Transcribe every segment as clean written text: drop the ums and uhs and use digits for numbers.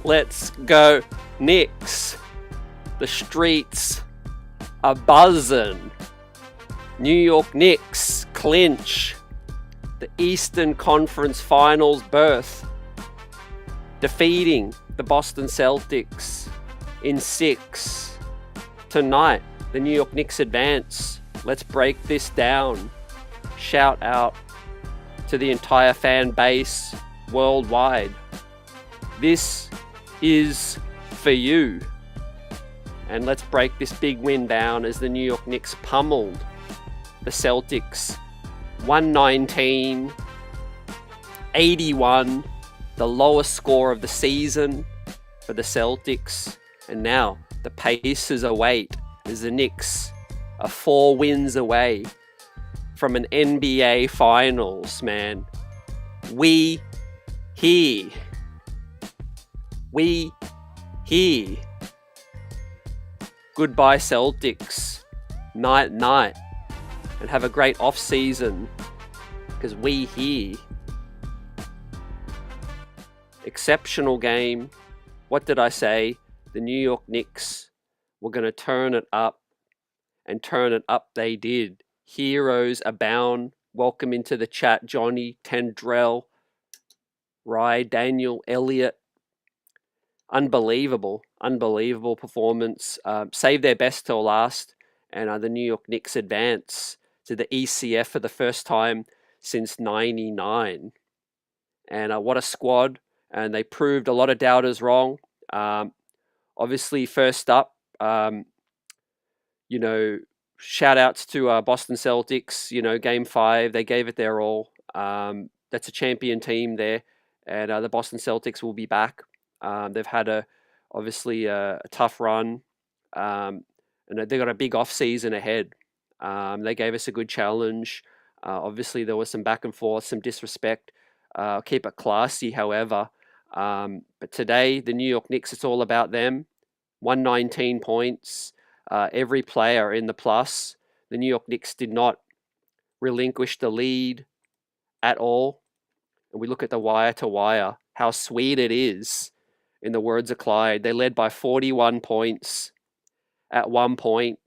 Let's go Knicks. The streets are buzzing. New York Knicks clinch the Eastern Conference Finals berth, defeating the Boston Celtics in 6. Tonight, the New York Knicks advance. Let's break this down. Shout out to the entire fan base worldwide. This is for you. And let's break this big win down as the New York Knicks pummeled the Celtics 119-81, the lowest score of the season for the Celtics. And now the Pacers await as the Knicks are 4 wins away from an NBA Finals, man. We here. We here. Goodbye, Celtics. Night, night. And have a great off-season, because we here. Exceptional game. What did I say? The New York Knicks were going to turn it up, and turn it up they did. Heroes abound. Welcome into the chat, Johnny, Tendrell, Rye, Daniel, Elliott. Unbelievable performance. Saved their best till last, and the New York Knicks advance to the ECF for the first time since '99. And what a squad! And they proved a lot of doubters wrong. Obviously, first up, shout outs to Boston Celtics. Game 5, they gave it their all. That's a champion team there, and the Boston Celtics will be back. They've had obviously a tough run, and they've got a big off season ahead. They gave us a good challenge. Obviously, there was some back and forth, some disrespect. Keep it classy, however. But today, the New York Knicks, it's all about them. 119 points. Every player in the plus. The New York Knicks did not relinquish the lead at all. And we look at the wire to wire, how sweet it is. In the words of Clyde, they led by 41 points at one point.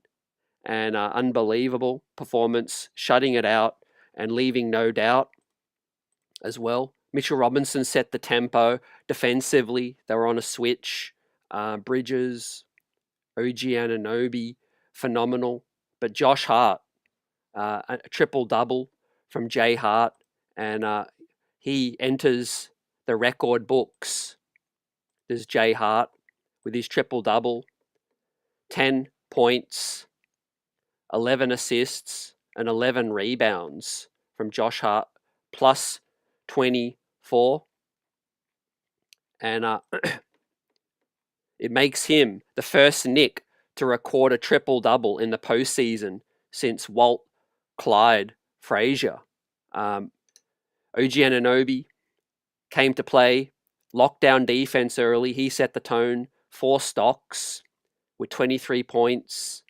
And unbelievable performance, shutting it out and leaving no doubt as well. Mitchell Robinson set the tempo defensively. They were on a switch. Bridges, OG Anunoby, phenomenal. But Josh Hart, a triple-double from Jay Hart, and he enters the record books. There's Jay Hart with his triple-double, 10 points, 11 assists, and 11 rebounds from Josh Hart, plus 24. And it makes him the first Knick to record a triple-double in the postseason since Walt Clyde Frazier. OG Anunoby came to play, lockdown defense early. He set the tone. 4 stocks with 23 points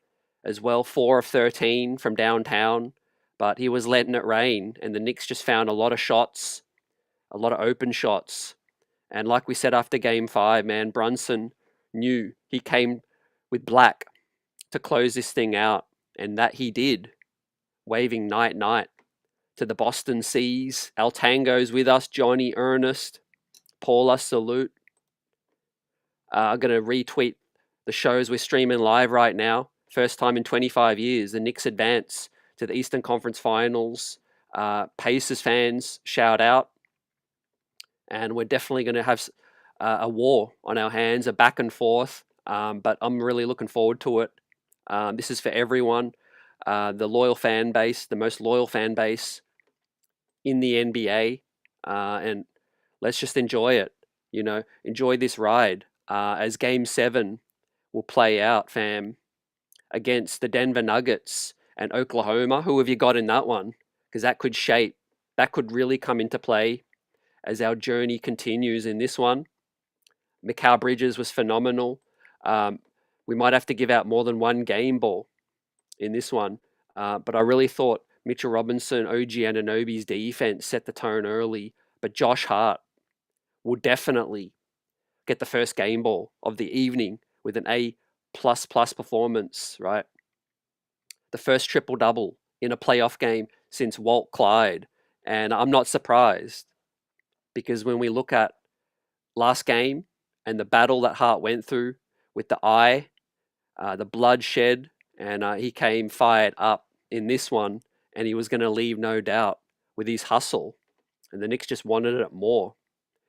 as well, 4 of 13 from downtown. But he was letting it rain, and the Knicks just found a lot of shots, a lot of open shots. And like we said after Game 5, man, Brunson knew he came with black to close this thing out, and that he did, waving night-night to the Boston Seas. El Tango's with us, Johnny, Ernest, Paula, salute. I'm going to retweet the shows we're streaming live right now. First time in 25 years, the Knicks advance to the Eastern Conference Finals. Pacers fans, shout out. And we're definitely going to have a war on our hands, a back and forth. But I'm really looking forward to it. This is for everyone. The loyal fan base, the most loyal fan base in the NBA. And let's just enjoy it. Enjoy this ride. As Game 7 will play out, fam, against the Denver Nuggets and Oklahoma. Who have you got in that one? Because that could really come into play as our journey continues in this one. Mikal Bridges was phenomenal. We might have to give out more than one game ball in this one. But I really thought Mitchell Robinson, OG Anunoby's defense set the tone early. But Josh Hart will definitely get the first game ball of the evening with an A++ performance, right? The first triple-double in a playoff game since Walt Clyde. And I'm not surprised, because when we look at last game and the battle that Hart went through with the eye, the bloodshed, and he came fired up in this one, and he was going to leave no doubt with his hustle. And the Knicks just wanted it more,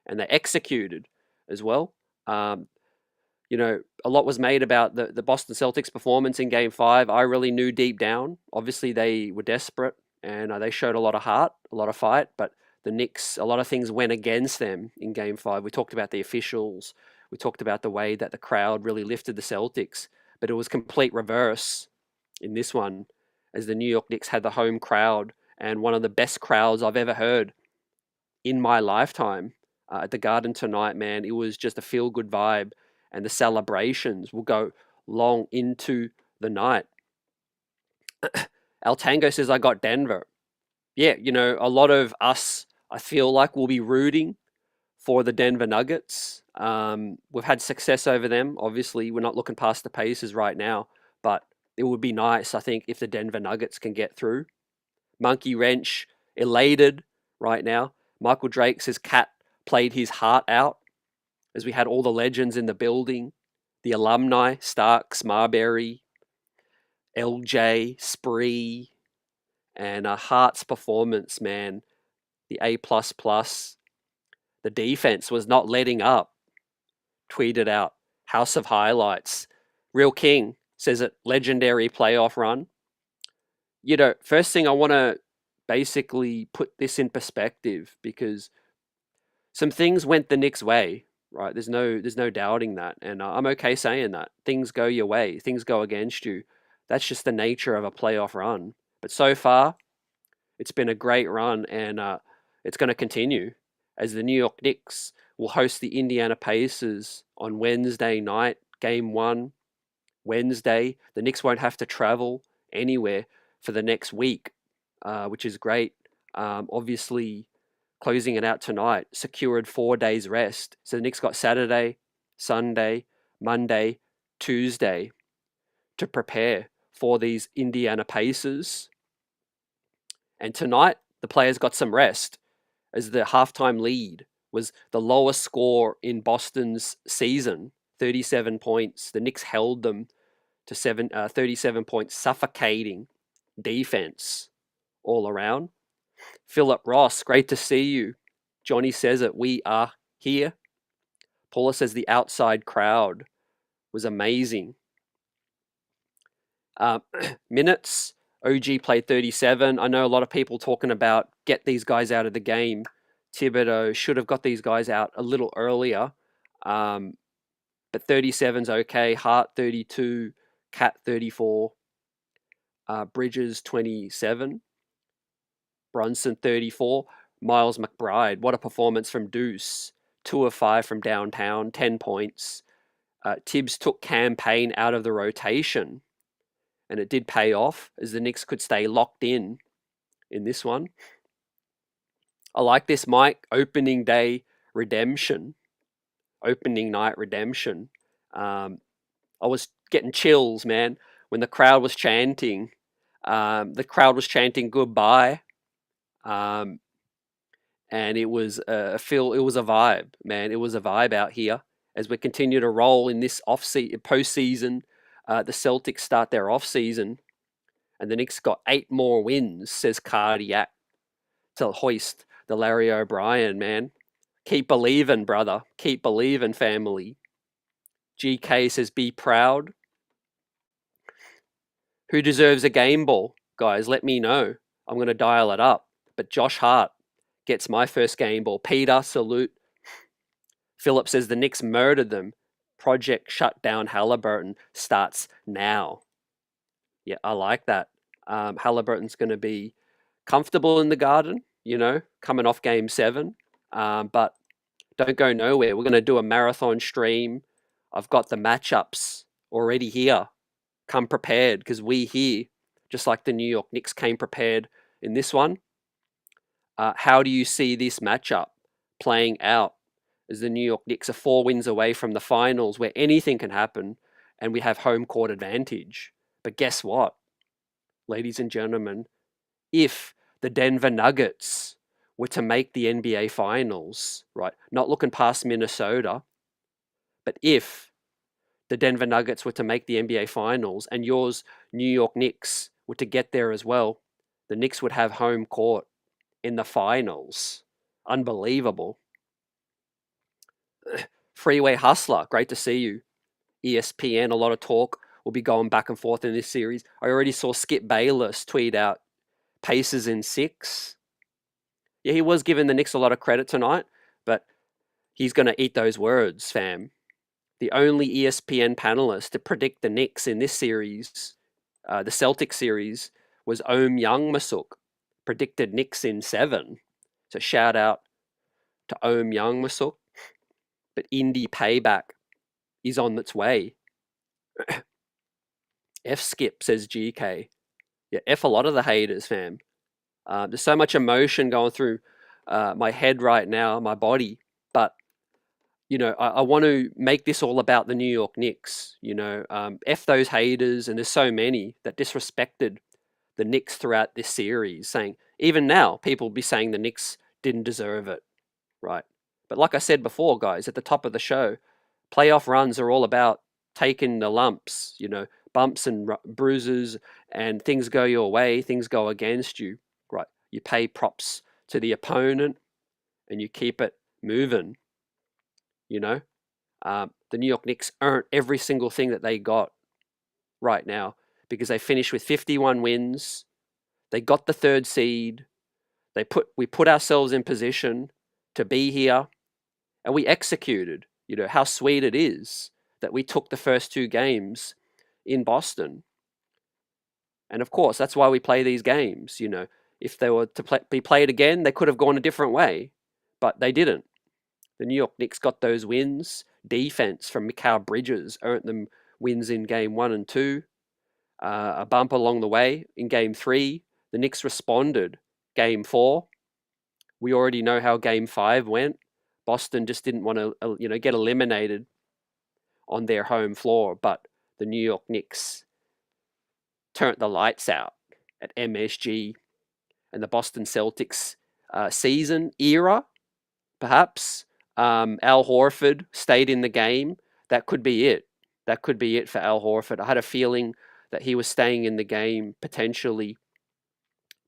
and they executed as well. You know, a lot was made about the Boston Celtics performance in Game 5. I really knew deep down, obviously they were desperate, and they showed a lot of heart, a lot of fight, but the Knicks, a lot of things went against them in Game 5. We talked about the officials. We talked about the way that the crowd really lifted the Celtics, but it was complete reverse in this one, as the New York Knicks had the home crowd, and one of the best crowds I've ever heard in my lifetime at the Garden tonight, man. It was just a feel-good vibe, and the celebrations will go long into the night. Al Tango says, I got Denver. Yeah, you know, a lot of us, I feel like, will be rooting for the Denver Nuggets. We've had success over them. Obviously, we're not looking past the Pacers right now, but it would be nice, I think, if the Denver Nuggets can get through. Monkey Wrench, elated right now. Michael Drake says Cat played his heart out, as we had all the legends in the building, the alumni, Starks, Marbury, LJ, Spree, and Hart's performance, man, the A++. The defense was not letting up. Tweeted out, House of Highlights. Real King says it, legendary playoff run. You know, first thing, I want to basically put this in perspective, because some things went the Knicks' way, right? There's no doubting that, and I'm okay saying that. Things go your way, things go against you. That's just the nature of a playoff run. But so far, it's been a great run, and it's going to continue, as the New York Knicks will host the Indiana Pacers on Wednesday night, Game 1, Wednesday. The Knicks won't have to travel anywhere for the next week, which is great. Obviously, closing it out tonight, secured 4 days rest. So the Knicks got Saturday, Sunday, Monday, Tuesday to prepare for these Indiana Pacers. And tonight, the players got some rest, as the halftime lead was the lowest score in Boston's season, 37 points. The Knicks held them to 37 points, suffocating defense all around. Philip Ross, great to see you. Johnny says it, we are here. Paula says the outside crowd was amazing. Minutes, OG played 37. I know a lot of people talking about get these guys out of the game. Thibodeau should have got these guys out a little earlier. But 37's okay. Hart 32, Cat 34, Bridges 27, Brunson 34, Miles McBride. What a performance from Deuce. 2 of 5 from downtown, 10 points. Tibbs took Campaign out of the rotation, and it did pay off, as the Knicks could stay locked in this one. I like this, Mike. Opening day redemption. Opening night redemption. I was getting chills, man, when the crowd was chanting. The crowd was chanting goodbye. And it was a vibe, man. It was a vibe out here as we continue to roll in this postseason. The Celtics start their off-season, and the Knicks got 8 more wins, says Cardiac, to hoist the Larry O'Brien, man. Keep believing, brother. Keep believing, family. GK says, be proud. Who deserves a game ball? Guys, let me know. I'm going to dial it up. But Josh Hart gets my first game ball. Peter, salute. Philip says the Knicks murdered them. Project Shutdown Halliburton starts now. Yeah, I like that. Halliburton's going to be comfortable in the Garden, you know, coming off Game 7. But don't go nowhere. We're going to do a marathon stream. I've got the matchups already here. Come prepared, because we here, just like the New York Knicks came prepared in this one. How do you see this matchup playing out? as the New York Knicks are 4 wins away from the finals where anything can happen and we have home court advantage. But guess what, ladies and gentlemen? If the Denver Nuggets were to make the NBA finals, right, not looking past Minnesota, but if the Denver Nuggets were to make the NBA finals and yours, New York Knicks, were to get there as well, the Knicks would have home court in the finals. Unbelievable. Freeway Hustler, great to see you. ESPN, a lot of talk will be going back and forth in this series. I already saw Skip Bayless tweet out Pacers in 6. Yeah, he was giving the Knicks a lot of credit tonight, but he's going to eat those words, fam. The only ESPN panelist to predict the Knicks in this series, the Celtics series, was Om Youngmasuk, predicted Knicks in 7. So shout out to Om Youngmasuk. But Indy payback is on its way. F Skip, says GK. Yeah, F a lot of the haters, fam. There's so much emotion going through my head right now, my body. But, I want to make this all about the New York Knicks. F those haters, and there's so many that disrespected the Knicks throughout this series, saying, even now, people will be saying the Knicks didn't deserve it, right? But like I said before, guys, at the top of the show, playoff runs are all about taking the lumps, bumps and bruises, and things go your way, things go against you, right? You pay props to the opponent and you keep it moving, you know? The New York Knicks earned every single thing that they got right now because they finished with 51 wins. They got the 3rd seed. We put ourselves in position to be here, and we executed. How sweet it is that we took the first 2 games in Boston. And of course, that's why we play these games. If they were to be played again, they could have gone a different way, but they didn't. The New York Knicks got those wins. Defense from Mikal Bridges earned them wins in game 1 and 2. A bump along the way in game 3. The Knicks responded. Game 4, we already know how game 5 went. Boston just didn't want to, get eliminated on their home floor, but the New York Knicks turned the lights out at MSG, and the Boston Celtics season era, perhaps. Al Horford stayed in the game. That could be it. That could be it for Al Horford. I had a feeling that he was staying in the game potentially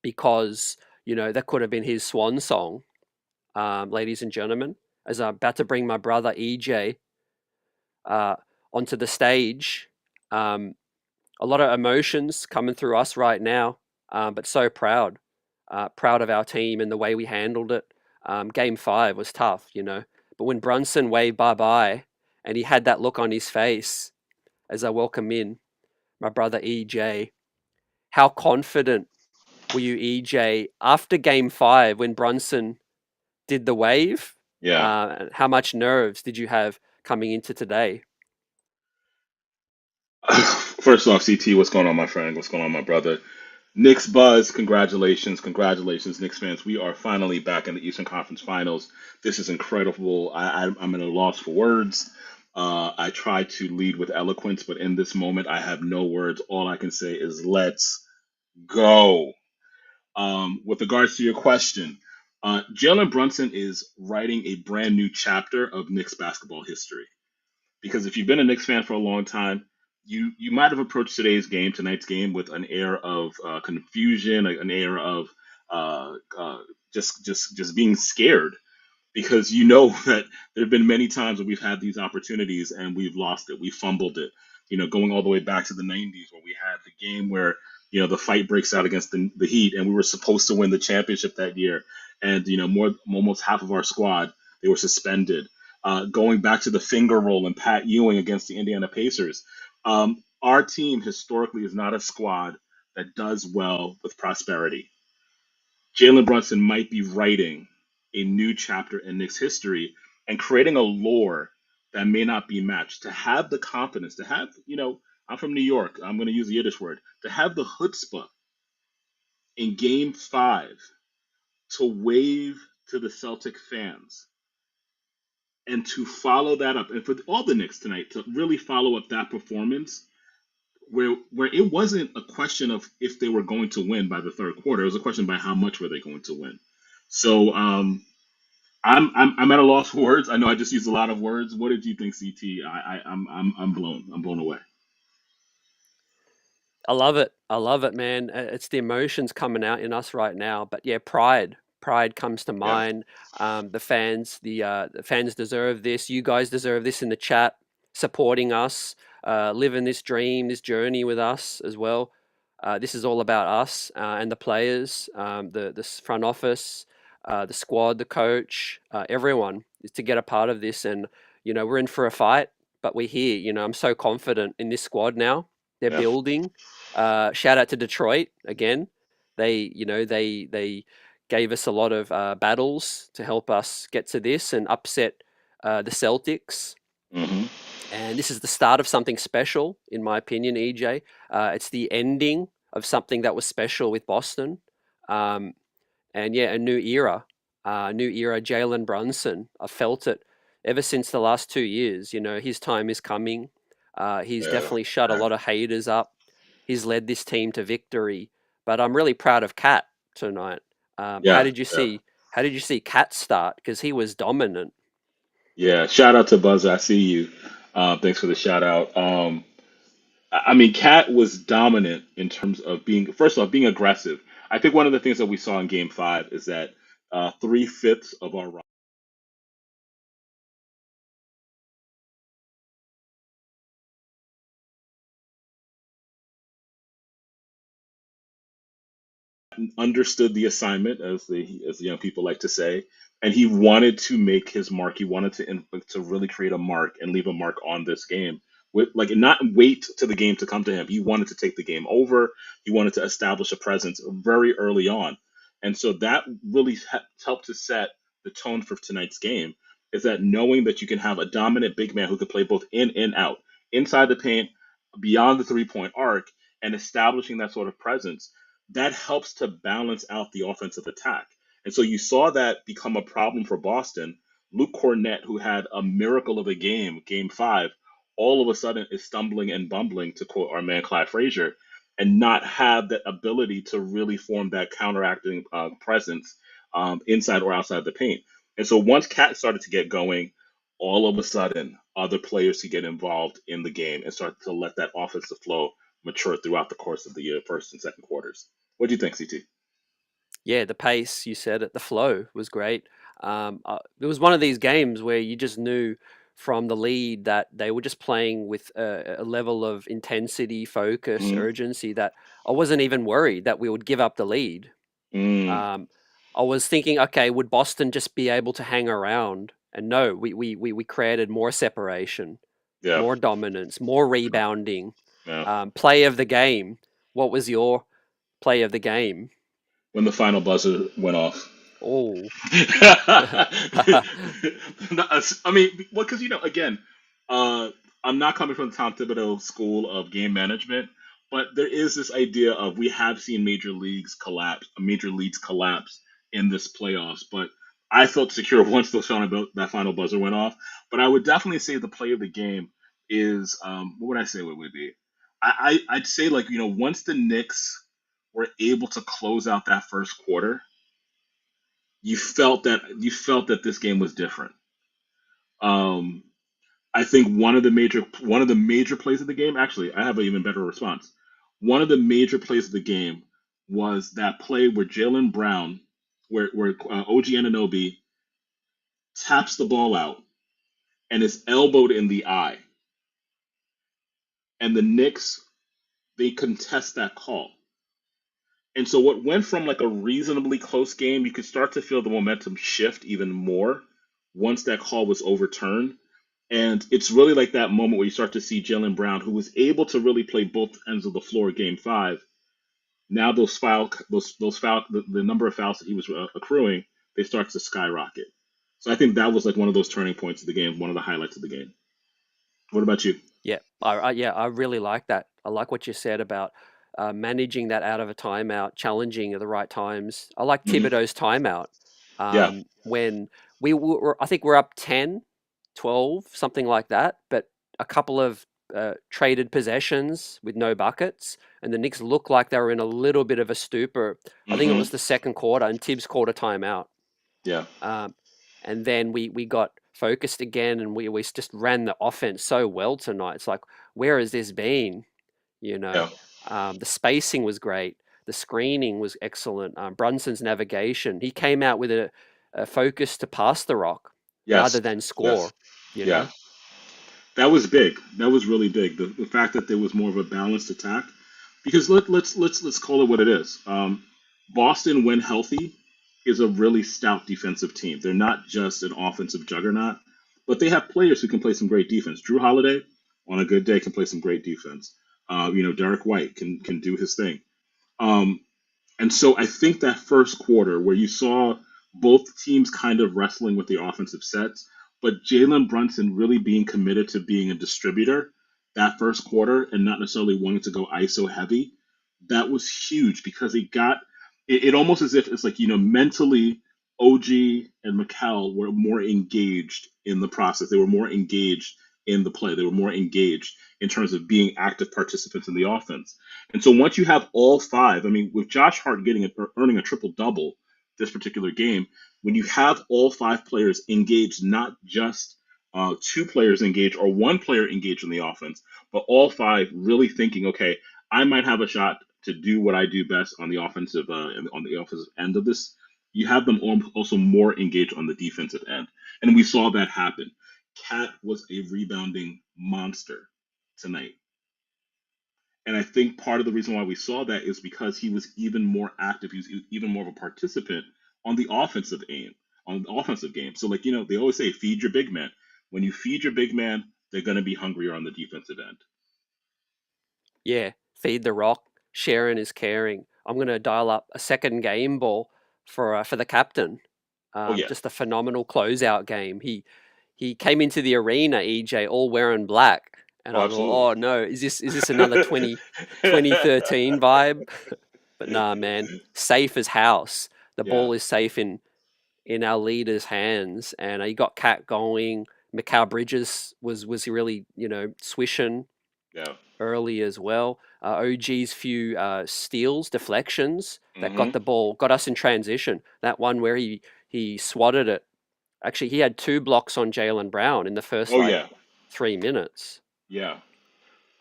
because, that could have been his swan song, ladies and gentlemen, as I'm about to bring my brother EJ onto the stage. A lot of emotions coming through us right now, but so proud. Proud of our team and the way we handled it. Game 5 was tough, but when Brunson waved bye-bye and he had that look on his face as I welcome in my brother EJ, how confident were you, EJ, after Game 5 when Brunson did the wave? Yeah. How much nerves did you have coming into today? First off, CT, what's going on, my friend? What's going on, my brother? Knicks Buzz, congratulations, congratulations, Knicks fans. We are finally back in the Eastern Conference Finals. This is incredible. I'm at a loss for words. I try to lead with eloquence, but in this moment, I have no words. All I can say is let's go. With regards to your question, Jalen Brunson is writing a brand new chapter of Knicks basketball history. Because if you've been a Knicks fan for a long time, you might have approached tonight's game, with an air of confusion, an air of just being scared, because you know that there have been many times where we've had these opportunities and we've lost it, we fumbled it. Going all the way back to the '90s, where we had the game where the fight breaks out against the Heat, and we were supposed to win the championship that year, and more almost half of our squad, they were suspended. Going back to the finger roll and Pat Ewing against the Indiana Pacers, our team historically is not a squad that does well with prosperity. Jalen Brunson might be writing a new chapter in Knicks history and creating a lore that may not be matched. To have the confidence, I'm from New York. I'm going to use the Yiddish word. To have the chutzpah in Game 5 to wave to the Celtic fans And to follow that up, and for all the Knicks tonight to really follow up that performance, where it wasn't a question of if they were going to win by the third quarter, it was a question by how much were they going to win. So I'm at a loss for words. I know I just used a lot of words. What did you think, CT? I'm blown away. I love it. I love it, man. It's the emotions coming out in us right now. But yeah, pride. Pride comes to Yeah. mind. The fans deserve this. You guys deserve this in the chat, supporting us, living this dream, this journey with us as well. This is all about us and the players, the front office, the squad, the coach, everyone is to get a part of this. And we're in for a fight, but we're here. I'm so confident in this squad now. They're Yeah. building. Shout out to Detroit again. They gave us a lot of battles to help us get to this and upset the Celtics. Hmm. And this is the start of something special, in my opinion, EJ. It's the ending of something that was special with Boston. Um, and yeah, a new era. Jalen Brunson. I felt it ever since the last 2 years. His time is coming. He's Yeah. definitely shut a Yeah. lot of haters up. He's led this team to victory. But I'm really proud of Cat tonight. How Yeah. did you Yeah. see? How did you see Cat start? Because he was dominant. Yeah. Shout out to Buzz. I see you. Thanks for the shout out. I mean, Cat was dominant in terms of being, first off, being aggressive. I think one of the things that we saw in Game Five is that three-fifths of our understood the assignment, as the young people like to say, and he wanted to make his mark. He wanted to really create a mark and leave a mark on this game. With like not wait to the game to come to him. He wanted to take the game over. He wanted to establish a presence very early on, and so that really helped to set the tone for tonight's game. Is that knowing that you can have a dominant big man who can play both in and out, inside the paint, beyond the 3 point arc, and establishing that sort of presence that helps to balance out the offensive attack. And so you saw that become a problem for Boston. Luke Cornett, who had a miracle of a game five, all of a sudden is stumbling and bumbling, to quote our man Clyde Frazier, and not have that ability to really form that counteracting presence inside or outside the paint. And so once Cat started to get going, all of a sudden other players could get involved in the game and start to let that offensive flow mature throughout the course of the first and second quarters. What do you think, CT? Yeah, the pace, you said it, the flow was great. It was one of these games where you just knew from the lead that they were just playing with a level of intensity, focus, Mm, urgency that I wasn't even worried that we would give up the lead. mm, Um, I was thinking, okay, would Boston just be able to hang around? And no, we created more separation, yeah, more dominance, more rebounding. yeah. Play of the game. What was your play of the game? When the final buzzer went off. Oh. No, I mean, well, because again, uh, I'm not coming from the Tom Thibodeau school of game management, but there is this idea of we have seen major leagues collapse in this playoffs. But I felt secure once that final buzzer went off. But I would definitely say the play of the game is what would I say? What would it be? I'd say like once the Knicks were able to close out that first quarter, you felt that this game was different. Um, I think one of the major plays of the game. Actually, I have an even better response. One of the major plays of the game was that play where Jalen Brown, where OG Anunoby taps the ball out and is elbowed in the eye, and the Knicks they contest that call. And so what went from like a reasonably close game, you could start to feel the momentum shift even more once that call was overturned. And it's really like that moment where you start to see Jalen Brown, who was able to really play both ends of the floor game five. Now the number of fouls that he was accruing, they start to skyrocket. So I think that was like one of those turning points of the game, one of the highlights of the game. What about you? Yeah, I really like that. I like what you said about managing that out of a timeout, challenging at the right times. I like Hmm. Thibodeau's timeout Yeah. when I think we're up 10. 12, something like that. But a couple of traded possessions with no buckets, and the Knicks looked like they were in a little bit of a stupor. I think it Mm-hmm. was the second quarter, and Tibbs called a timeout. Yeah. Um, and then we got focused again, and we just ran the offense so well tonight. It's like, where has this been? You know, Yeah. the spacing was great. The screening was excellent. Brunson's navigation. He came out with a focus to pass the rock rather Yes. than Yes. score. You Yeah. know, That was big. That was really big. The fact that there was more of a balanced attack, because let's call it what it is. Boston, when healthy, is a really stout defensive team. They're not just an offensive juggernaut, but they have players who can play some great defense. Drew Holiday, on a good day, can play some great defense. Derek White can do his thing. Um, and so I think that first quarter where you saw both teams kind of wrestling with the offensive sets, but Jalen Brunson really being committed to being a distributor that first quarter and not necessarily wanting to go ISO heavy, that was huge because it almost as if it's like, mentally OG and Mikal were more engaged in the process. They were more engaged in the play. They were more engaged in terms of being active participants in the offense. And so once you have all five, I mean, with Josh Hart earning a triple double this particular game, when you have all five players engaged, not just two players engaged or one player engaged in the offense, but all five really thinking, okay, I might have a shot to do what I do best on the offensive end of this. You have them also more engaged on the defensive end, and we saw that happen. Cat was a rebounding monster tonight. And I think part of the reason why we saw that is because he was even more active. He was even more of a participant on the offensive game. So, like, they always say, feed your big man. When you feed your big man, they're going to be hungrier on the defensive end. yeah, feed the rock. Sharing is caring. I'm gonna dial up a second game ball for the captain. Oh, yeah. Just a phenomenal closeout game. He came into the arena, EJ, all wearing black, and Oh, I thought, absolutely. oh no, is this another 2013 vibe? But nah, man, safe as house. The Yeah. ball is safe in our leader's hands, and you got Cat going. Mikal Bridges was really swishing Yeah. early as well. OG's few steals, deflections that Hmm. got us in transition. That one where he swatted it. Actually, he had two blocks on Jalen Brown in the first Oh, like yeah. 3 minutes. Yeah.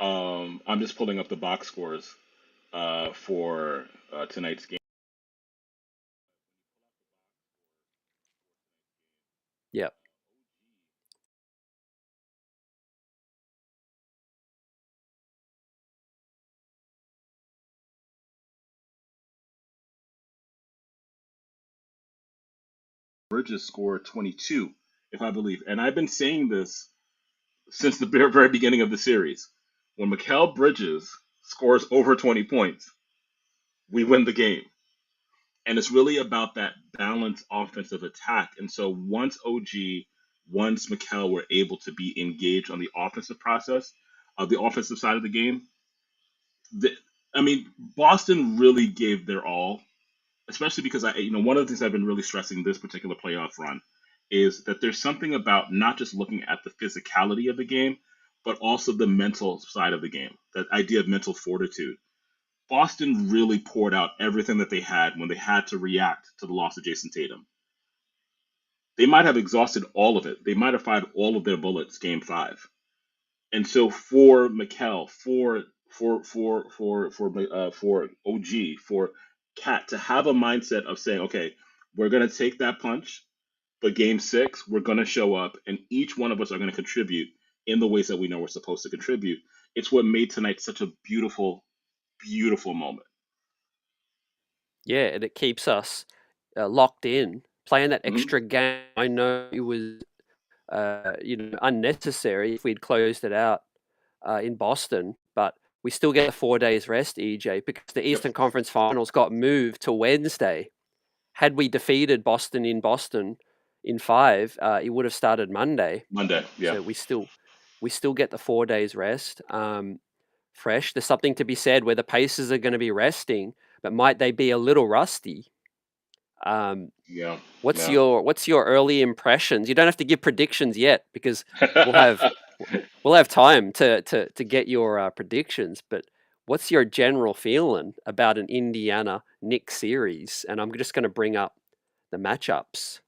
I'm just pulling up the box scores for tonight's game. Yep. Bridges scored 22, if I believe. And I've been saying this since the very beginning of the series. When Mikal Bridges scores over 20 points, we win the game. And it's really about that balanced offensive attack. And so once Mikal were able to be engaged on the offensive process, of the offensive side of the game, the, I mean, Boston really gave their all, especially because one of the things I've been really stressing this particular playoff run is that there's something about not just looking at the physicality of the game, but also the mental side of the game. That idea of mental fortitude. Boston really poured out everything that they had when they had to react to the loss of Jason Tatum. They might have exhausted all of it. They might have fired all of their bullets game five. And so for Mikal, for OG, for Cat to have a mindset of saying, okay, we're gonna take that punch, but game six, we're gonna show up, and each one of us are gonna contribute in the ways that we know we're supposed to contribute. It's what made tonight such a beautiful, beautiful moment. Yeah, and it keeps us locked in. Playing that Hmm. extra game, I know it was unnecessary if we'd closed it out in Boston, but we still get the 4 days rest, EJ, because the Yep. Eastern Conference Finals got moved to Wednesday. Had we defeated Boston in Boston in five, it would have started Monday. Monday. Yeah. So we still get the 4 days rest. Fresh. There's something to be said where the Pacers are going to be resting, but might they be a little rusty? Um, Yeah, what's yeah. your early impressions? You don't have to give predictions yet because we'll have we'll have time to get your predictions. But what's your general feeling about an Indiana Knicks series? And I'm just going to bring up the matchups.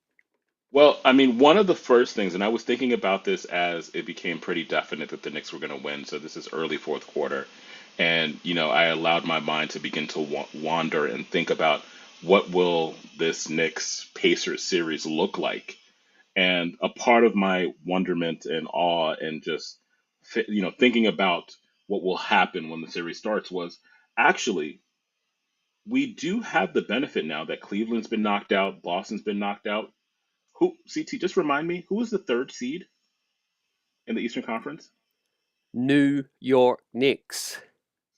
Well, I mean, one of the first things, and I was thinking about this as it became pretty definite that the Knicks were going to win. So this is early fourth quarter, and I allowed my mind to begin to wander and think about what will this Knicks Pacers series look like. And a part of my wonderment and awe and just thinking about what will happen when the series starts was actually we do have the benefit now that Cleveland's been knocked out, Boston's been knocked out. Who CT? Just remind me, who was the third seed in the Eastern Conference? New York Knicks.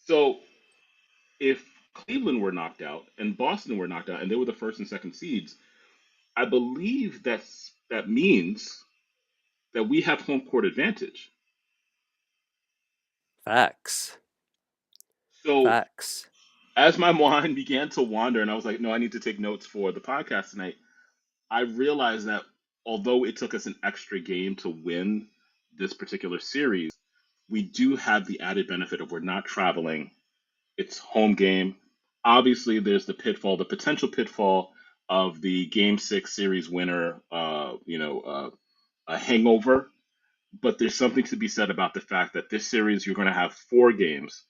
So if Cleveland were knocked out and Boston were knocked out, and they were the first and second seeds, I believe that means that we have home court advantage. Facts. So Facts. as my mind began to wander, and I was like, no, I need to take notes for the podcast tonight. I realized that although it took us an extra game to win this particular series, we do have the added benefit of we're not traveling. It's home game. Obviously, there's the pitfall, the potential pitfall of the Game Six series winner, a hangover. But there's something to be said about the fact that this series you're going to have four games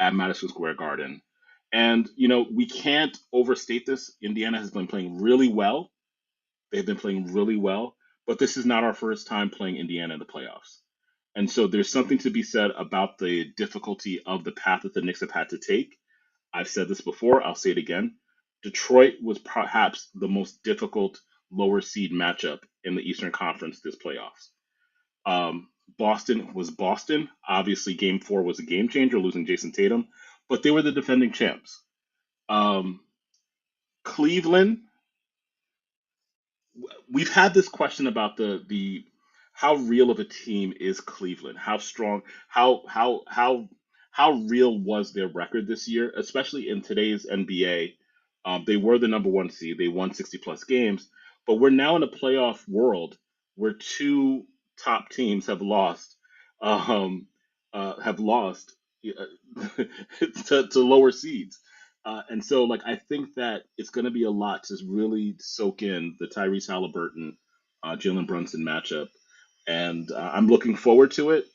at Madison Square Garden, and we can't overstate this. Indiana has been playing really well. They've been playing really well, but this is not our first time playing Indiana in the playoffs. And so there's something to be said about the difficulty of the path that the Knicks have had to take. I've said this before, I'll say it again. Detroit was perhaps the most difficult lower seed matchup in the Eastern Conference this playoffs. Boston was Boston. Obviously, game four was a game changer, losing Jason Tatum, but they were the defending champs. Um, Cleveland, we've had this question about the how real of a team is Cleveland? How strong? How real was their record this year, especially in today's NBA? They were the number one seed. They won 60 plus games, but we're now in a playoff world where two top teams have lost to lower seeds. And so, like, I think that it's going to be a lot to really soak in the Tyrese Halliburton, Jalen Brunson matchup, and I'm looking forward to it.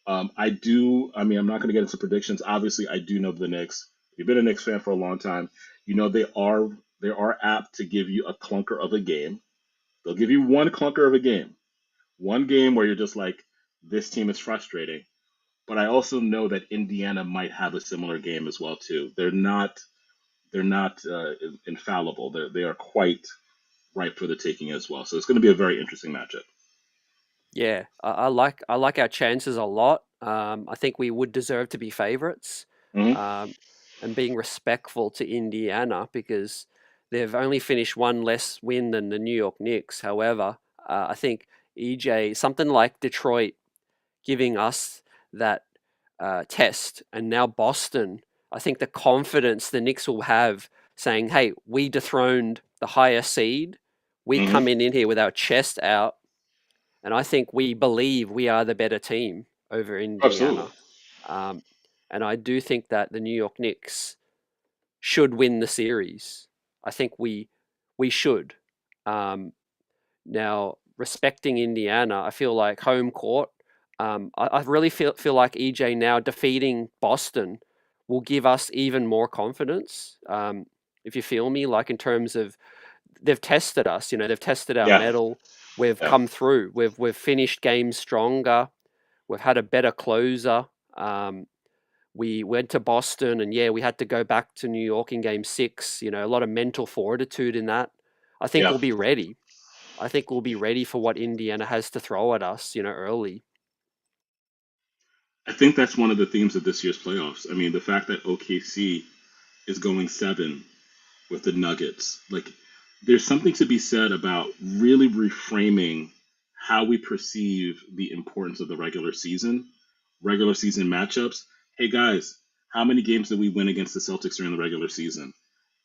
I do. I mean, I'm not going to get into predictions. Obviously, I do know the Knicks. If you've been a Knicks fan for a long time, they are apt to give you a clunker of a game. They'll give you one clunker of a game, one game where you're just like, this team is frustrating. But I also know that Indiana might have a similar game as well too. They're not infallible. They are quite ripe for the taking as well. So it's going to be a very interesting matchup. Yeah, I like our chances a lot. I think we would deserve to be favorites, Hmm. um, and being respectful to Indiana because they've only finished one less win than the New York Knicks. However, I think EJ, something like Detroit giving us that test, and now Boston, I think the confidence the Knicks will have saying, "Hey, we dethroned the higher seed. We Hmm. coming in here with our chest out." And I think we believe we are the better team over Absolutely. Indiana. Um, and I do think that the New York Knicks should win the series. I think we should. Um, Now, respecting Indiana, I feel like home court. I really feel like EJ now defeating Boston will give us even more confidence. If you feel me, like in terms of they've tested us. They've tested our Yeah. metal. We've Yeah. come through. We've finished games stronger. We've had a better closer. Um, we went to Boston, and yeah, we had to go back to New York in Game Six. A lot of mental fortitude in that. I think Yeah. we'll be ready. I think we'll be ready for what Indiana has to throw at us. Early. I think that's one of the themes of this year's playoffs. I mean, the fact that OKC is going seven with the Nuggets, like, there's something to be said about really reframing how we perceive the importance of the regular season matchups. Hey guys, how many games did we win against the Celtics during the regular season?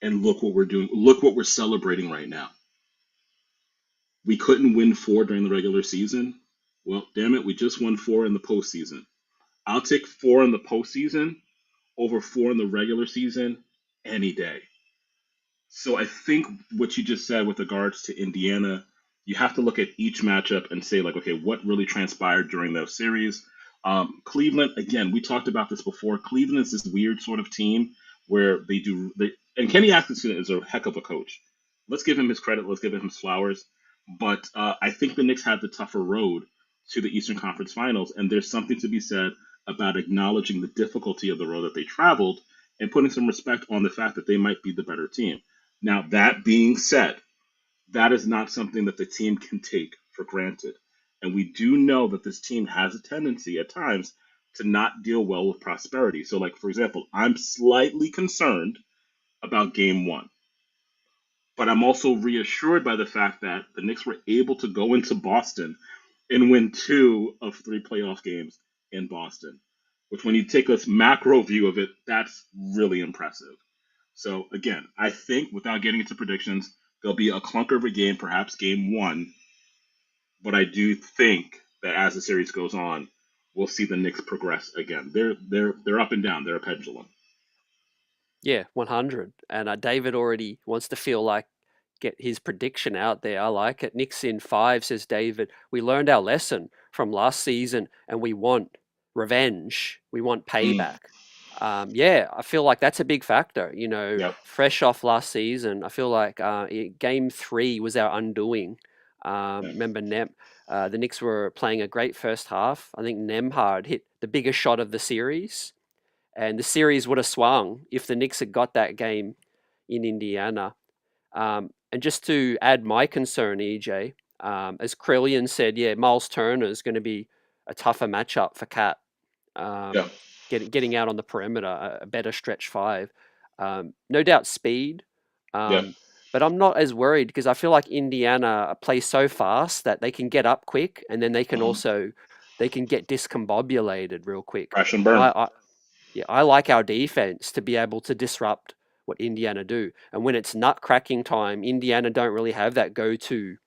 And look what we're doing. Look what we're celebrating right now. We couldn't win four during the regular season. Well, damn it, we just won four in the postseason. I'll take four in the postseason over four in the regular season any day. So I think what you just said with regards to Indiana, you have to look at each matchup and say like, okay, what really transpired during those series? Cleveland, again, we talked about this before. Cleveland is this weird sort of team where and Kenny Atkinson is a heck of a coach. Let's give him his credit. Let's give him his flowers. But I think the Knicks had the tougher road to the Eastern Conference Finals, and there's something to be said about acknowledging the difficulty of the road that they traveled and putting some respect on the fact that they might be the better team. Now, that being said, that is not something that the team can take for granted. And we do know that this team has a tendency at times to not deal well with prosperity. So, like, for example, I'm slightly concerned about game one, but I'm also reassured by the fact that the Knicks were able to go into Boston and win two of three playoff games in Boston, which, when you take a macro view of it, that's really impressive. So again, I think without getting into predictions, there'll be a clunker of a game, perhaps game one. But I do think that as the series goes on, we'll see the Knicks progress again. They're up and down. They're a pendulum. Yeah, 100. And David already wants to feel like get his prediction out there. I like it. Knicks in five, says David. We learned our lesson from last season and we want revenge. We want Mm, payback. Yeah, I feel like that's a big factor. yep. Fresh off last season, I feel like game three was our undoing. Yep. Remember, the Knicks were playing a great first half. I think Nemhard hit the biggest shot of the series, and the series would have swung if the Knicks had got that game in Indiana. And just to add my concern, EJ, as Krillian said, yeah, Miles Turner is going to be a tougher matchup for Cat. Um, Yep. getting out on the perimeter, a better stretch five. No doubt speed, Yep. um, but I'm not as worried because I feel like Indiana plays so fast that they can get up quick and then Uh-huh. they can get discombobulated real quick. Crash and And burn. yeah, I like our defense to be able to disrupt what Indiana do. And when it's nut cracking time, Indiana don't really have that go to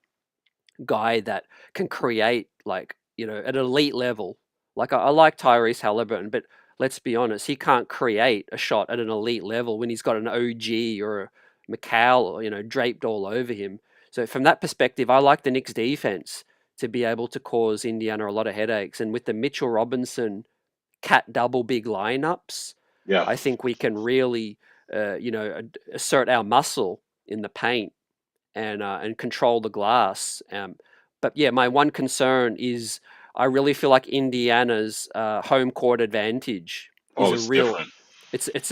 guy that can create like at an elite level. Like I like Tyrese Halliburton, but let's be honest, he can't create a shot at an elite level when he's got an OG or a McCall, draped all over him. So from that perspective, I like the Knicks defense to be able to cause Indiana a lot of headaches. And with the Mitchell Robinson cat double big lineups, Yeah. I think we can really, assert our muscle in the paint and control the glass. But yeah, my one concern is I really feel like Indiana's home court advantage is Oh, a it's real. different.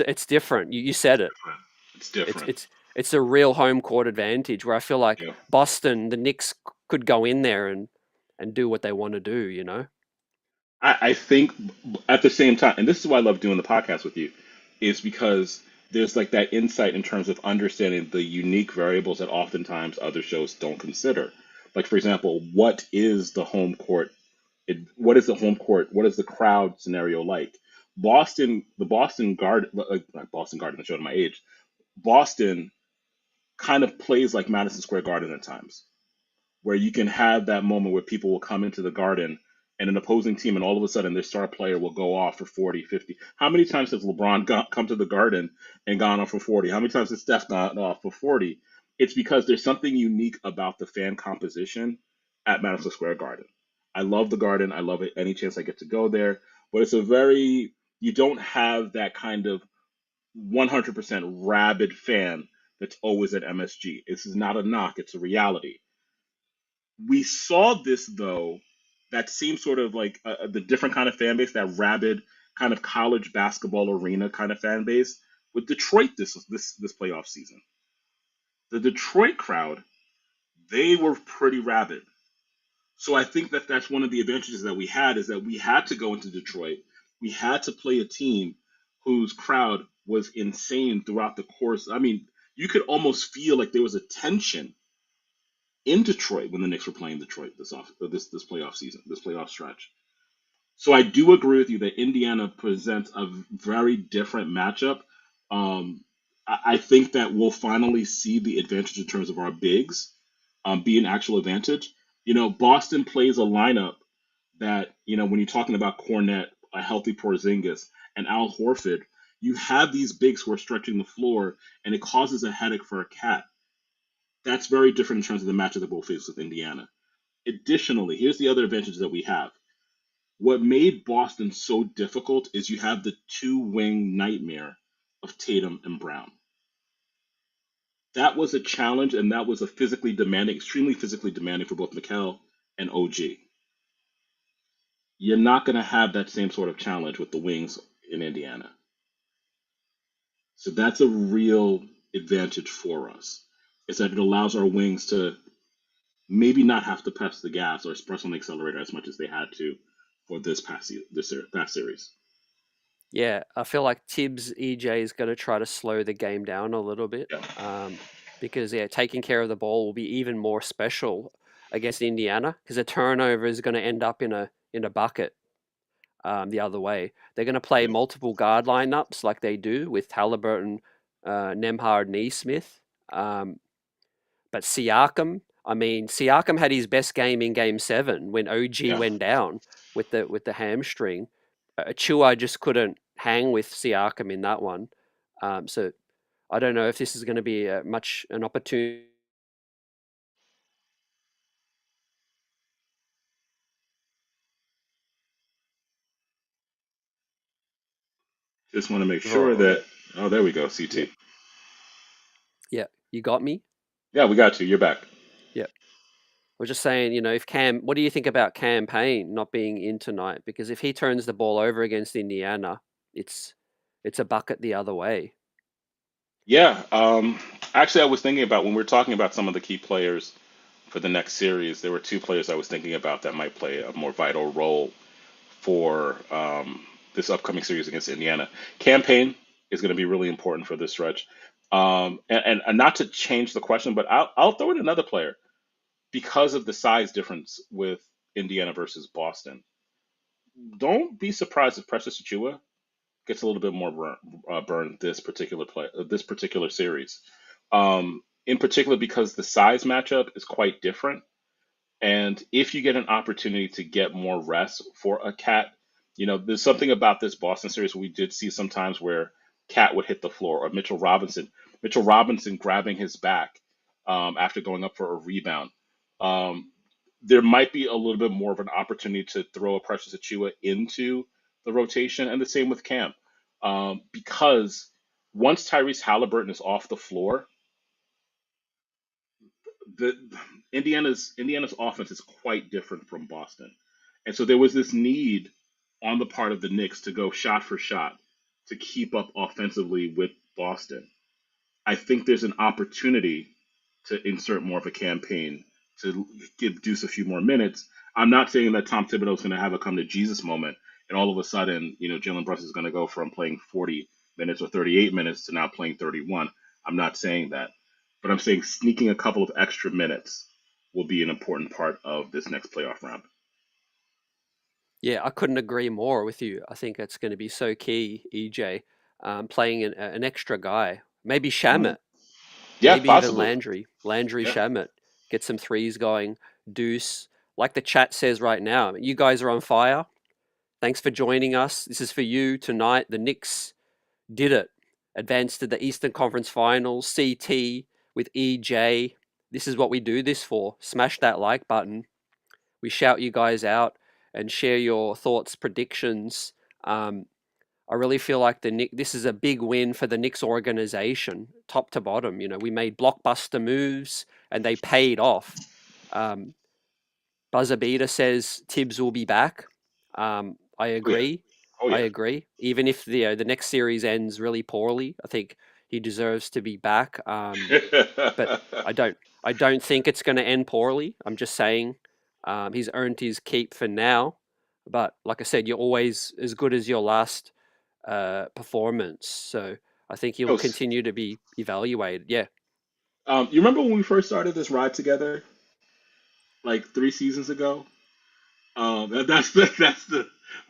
It's different. You said it. Different. It's It's different. it's it's a real home court advantage where I feel like Yeah. Boston, the Knicks could go in there and do what they want to do. I think at the same time, and this is why I love doing the podcast with you, is because there's like that insight in terms of understanding the unique variables that oftentimes other shows don't consider. Like, for example, what is the home court? What is the home court? What is the crowd scenario like? The Boston Garden, like Boston Garden, I showed my age. Boston kind of plays like Madison Square Garden at times, where you can have that moment where people will come into the garden and an opposing team, and all of a sudden their star player will go off for 40, 50. How many times has LeBron come to the garden and gone off for 40? How many times has Steph gone off for 40? It's because there's something unique about the fan composition at Madison Square Garden. I love the garden. I love it any chance I get to go there. But you don't have that kind of 100% rabid fan that's always at MSG. This is not a knock, it's a reality. We saw this though, that seems sort of like the different kind of fan base, that rabid kind of college basketball arena kind of fan base with Detroit this playoff season. The Detroit crowd, they were pretty rabid. So I think that that's one of the advantages that we had, is that we had to go into Detroit. We had to play a team whose crowd was insane throughout the course. I mean, you could almost feel like there was a tension in Detroit when the Knicks were playing Detroit this playoff season, this playoff stretch. So I do agree with you that Indiana presents a very different matchup. Um, I think that we'll finally see the advantage in terms of our bigs be an actual advantage. Boston plays a lineup that, when you're talking about Cornette, a healthy Porzingis, and Al Horford, you have these bigs who are stretching the floor, and it causes a headache for a cat. That's very different in terms of the matchup that we'll face with Indiana. Additionally, here's the other advantage that we have. What made Boston so difficult is you have the two wing nightmare of Tatum and Brown. That was a challenge, and that was a physically demanding, extremely physically demanding for both Mikal and OG. You're not going to have that same sort of challenge with the wings in Indiana. So that's a real advantage for us. Is that it allows our wings to maybe not have to press the gas or press on the accelerator as much as they had to for past series. Yeah, I feel like Tibbs EJ is going to try to slow the game down a little bit, Yeah. because taking care of the ball will be even more special against Indiana because a turnover is going to end up in a bucket, the other way. They're going to play Yeah. multiple guard lineups like they do with Halliburton, Nemhard, Neesmith. Um, but Siakam had his best game in Game 7 when OG Yeah. went down with the hamstring. Achua just couldn't hang with Siakam in that one. So I don't know if this is going to be much an opportunity Just want to make sure for. that. Oh, there we go. Yeah, CT. yeah, you got me. Yeah, we got you. You're back. Yeah, we're just saying, if what do you think about Cam Payne not being in tonight? Because if he turns the ball over against Indiana, it's it's a bucket the other way. Yeah. Actually, I was thinking about when we were talking about some of the key players for the next series. There were two players I was thinking about that might play a more vital role for this upcoming series against Indiana. Campaign is going to be really important for this stretch. And not to change the question, but I'll throw in another player because of the size difference with Indiana versus Boston. Don't be surprised if Precious Achua gets a little bit more burn this particular series. In particular, because the size matchup is quite different. And if you get an opportunity to get more rest for a cat, there's something about this Boston series we did see sometimes where Cat would hit the floor or Mitchell Robinson grabbing his back after going up for a rebound. Um, there might be a little bit more of an opportunity to throw a Precious Achua into the rotation, and the same with Cam, because once Tyrese Halliburton is off the floor, the Indiana's offense is quite different from Boston, and so there was this need on the part of the Knicks to go shot for shot to keep up offensively with Boston. I think there's an opportunity to insert more of a campaign to give Deuce a few more minutes. I'm not saying that Tom Thibodeau is going to have a come to Jesus moment, and all of a sudden, Jalen Brunson is going to go from playing 40 minutes or 38 minutes to now playing 31. I'm not saying that, but I'm saying sneaking a couple of extra minutes will be an important part of this next playoff round. Yeah, I couldn't agree more with you. I think it's going to be so key, EJ, playing an extra guy, maybe Mhm. Shamit, Yeah, maybe even possibly. Landry Yeah. Shamit, get some threes going. Deuce, like the chat says right now, you guys are on fire. Thanks for joining us. This is for you tonight. The Knicks did it. Advanced to the Eastern Conference Finals. CT with EJ. This is what we do this for. Smash that like button. We shout you guys out and share your thoughts, predictions. Um, I really feel like this is a big win for the Knicks organization, top to bottom. We made blockbuster moves and they paid off. Um, Buzzer Beater says Tibbs will be back. I Oh yeah. agree. Oh I yeah. agree. Even if the next series ends really poorly, I think he deserves to be back. But I don't I don't think it's going to end poorly. I'm just saying he's earned his keep for now. But like I said, you're always as good as your last performance. So I think he'll Yo, continue to be evaluated. Yeah, you remember when we first started this ride together, like 3 seasons ago?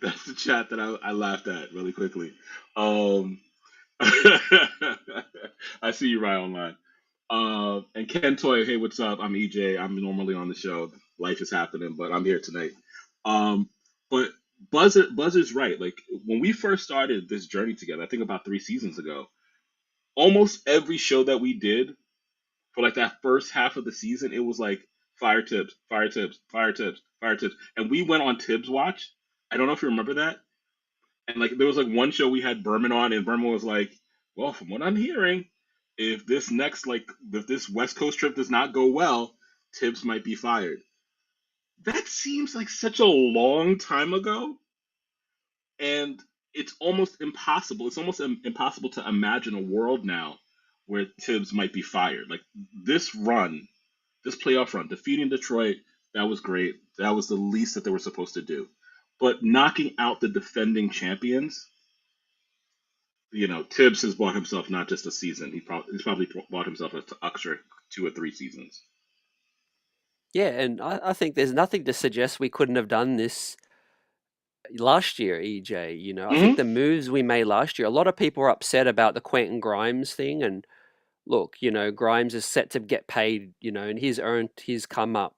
That's the chat that I laughed at really quickly. Um, I see you right online. And Ken Toy, hey, what's up? I'm EJ. I'm normally on the show. Life is happening, but I'm here tonight. Um, but Buzzer's right. Like when we first started this journey together, I think about 3 seasons ago, almost every show that we did for like that first half of the season, it was like fire tips, fire tips, fire tips, fire tips. And we went on Tibbs Watch. I don't know if you remember that. And like there was like one show we had Berman on, and Berman was like, "Well, from what I'm hearing, if this West Coast trip does not go well, Tibbs might be fired." That seems like such a long time ago, and it's almost impossible. It's almost impossible to imagine a world now where Tibbs might be fired. Like this run, this playoff run, defeating Detroit, that was great. That was the least that they were supposed to do. But knocking out the defending champions, Tibbs has bought himself not just a season. He's probably bought himself an extra 2 or 3 seasons. Yeah, and I think there's nothing to suggest we couldn't have done this last year, EJ. I think Hmm. the moves we made last year, a lot of people are upset about the Quentin Grimes thing. And look, Grimes is set to get paid, and he's earned his come up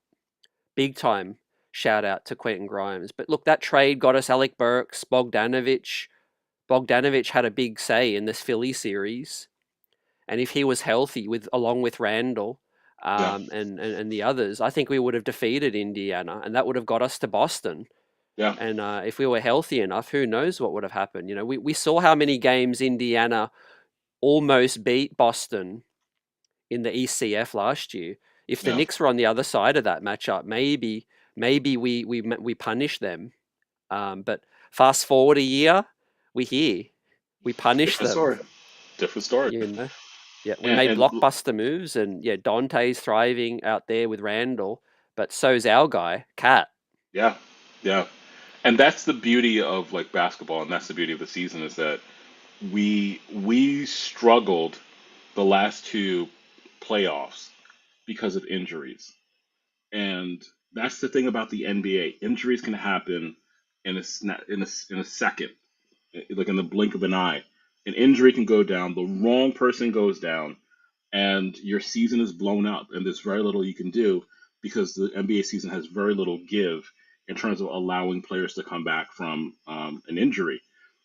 big time. Shout out to Quentin Grimes. But look, that trade got us Alec Burks, Bogdanovich. Bogdanovich had a big say in this Philly series. And if he was healthy with along with Randall Yeah, and the others, I think we would have defeated Indiana, and that would have got us to Boston. yeah, And if we were healthy enough, who knows what would have happened? We saw how many games Indiana almost beat Boston in the ECF last year. If the yeah, Knicks were on the other side of that matchup, maybe we punish them. But fast forward a year, we here we punish different them. story. Different story. You know, yeah, we made And blockbuster moves, and yeah, Dante's thriving out there with Randall, but so's our guy, Cat. yeah, yeah, and that's the beauty of like basketball, and that's the beauty of the season is that we struggled the last two playoffs because of injuries. And that's the thing about the NBA. Injuries can happen in a second, like in the blink of an eye. An injury can go down, the wrong person goes down, and your season is blown up, and there's very little you can do because the NBA season has very little give in terms of allowing players to come back from an injury.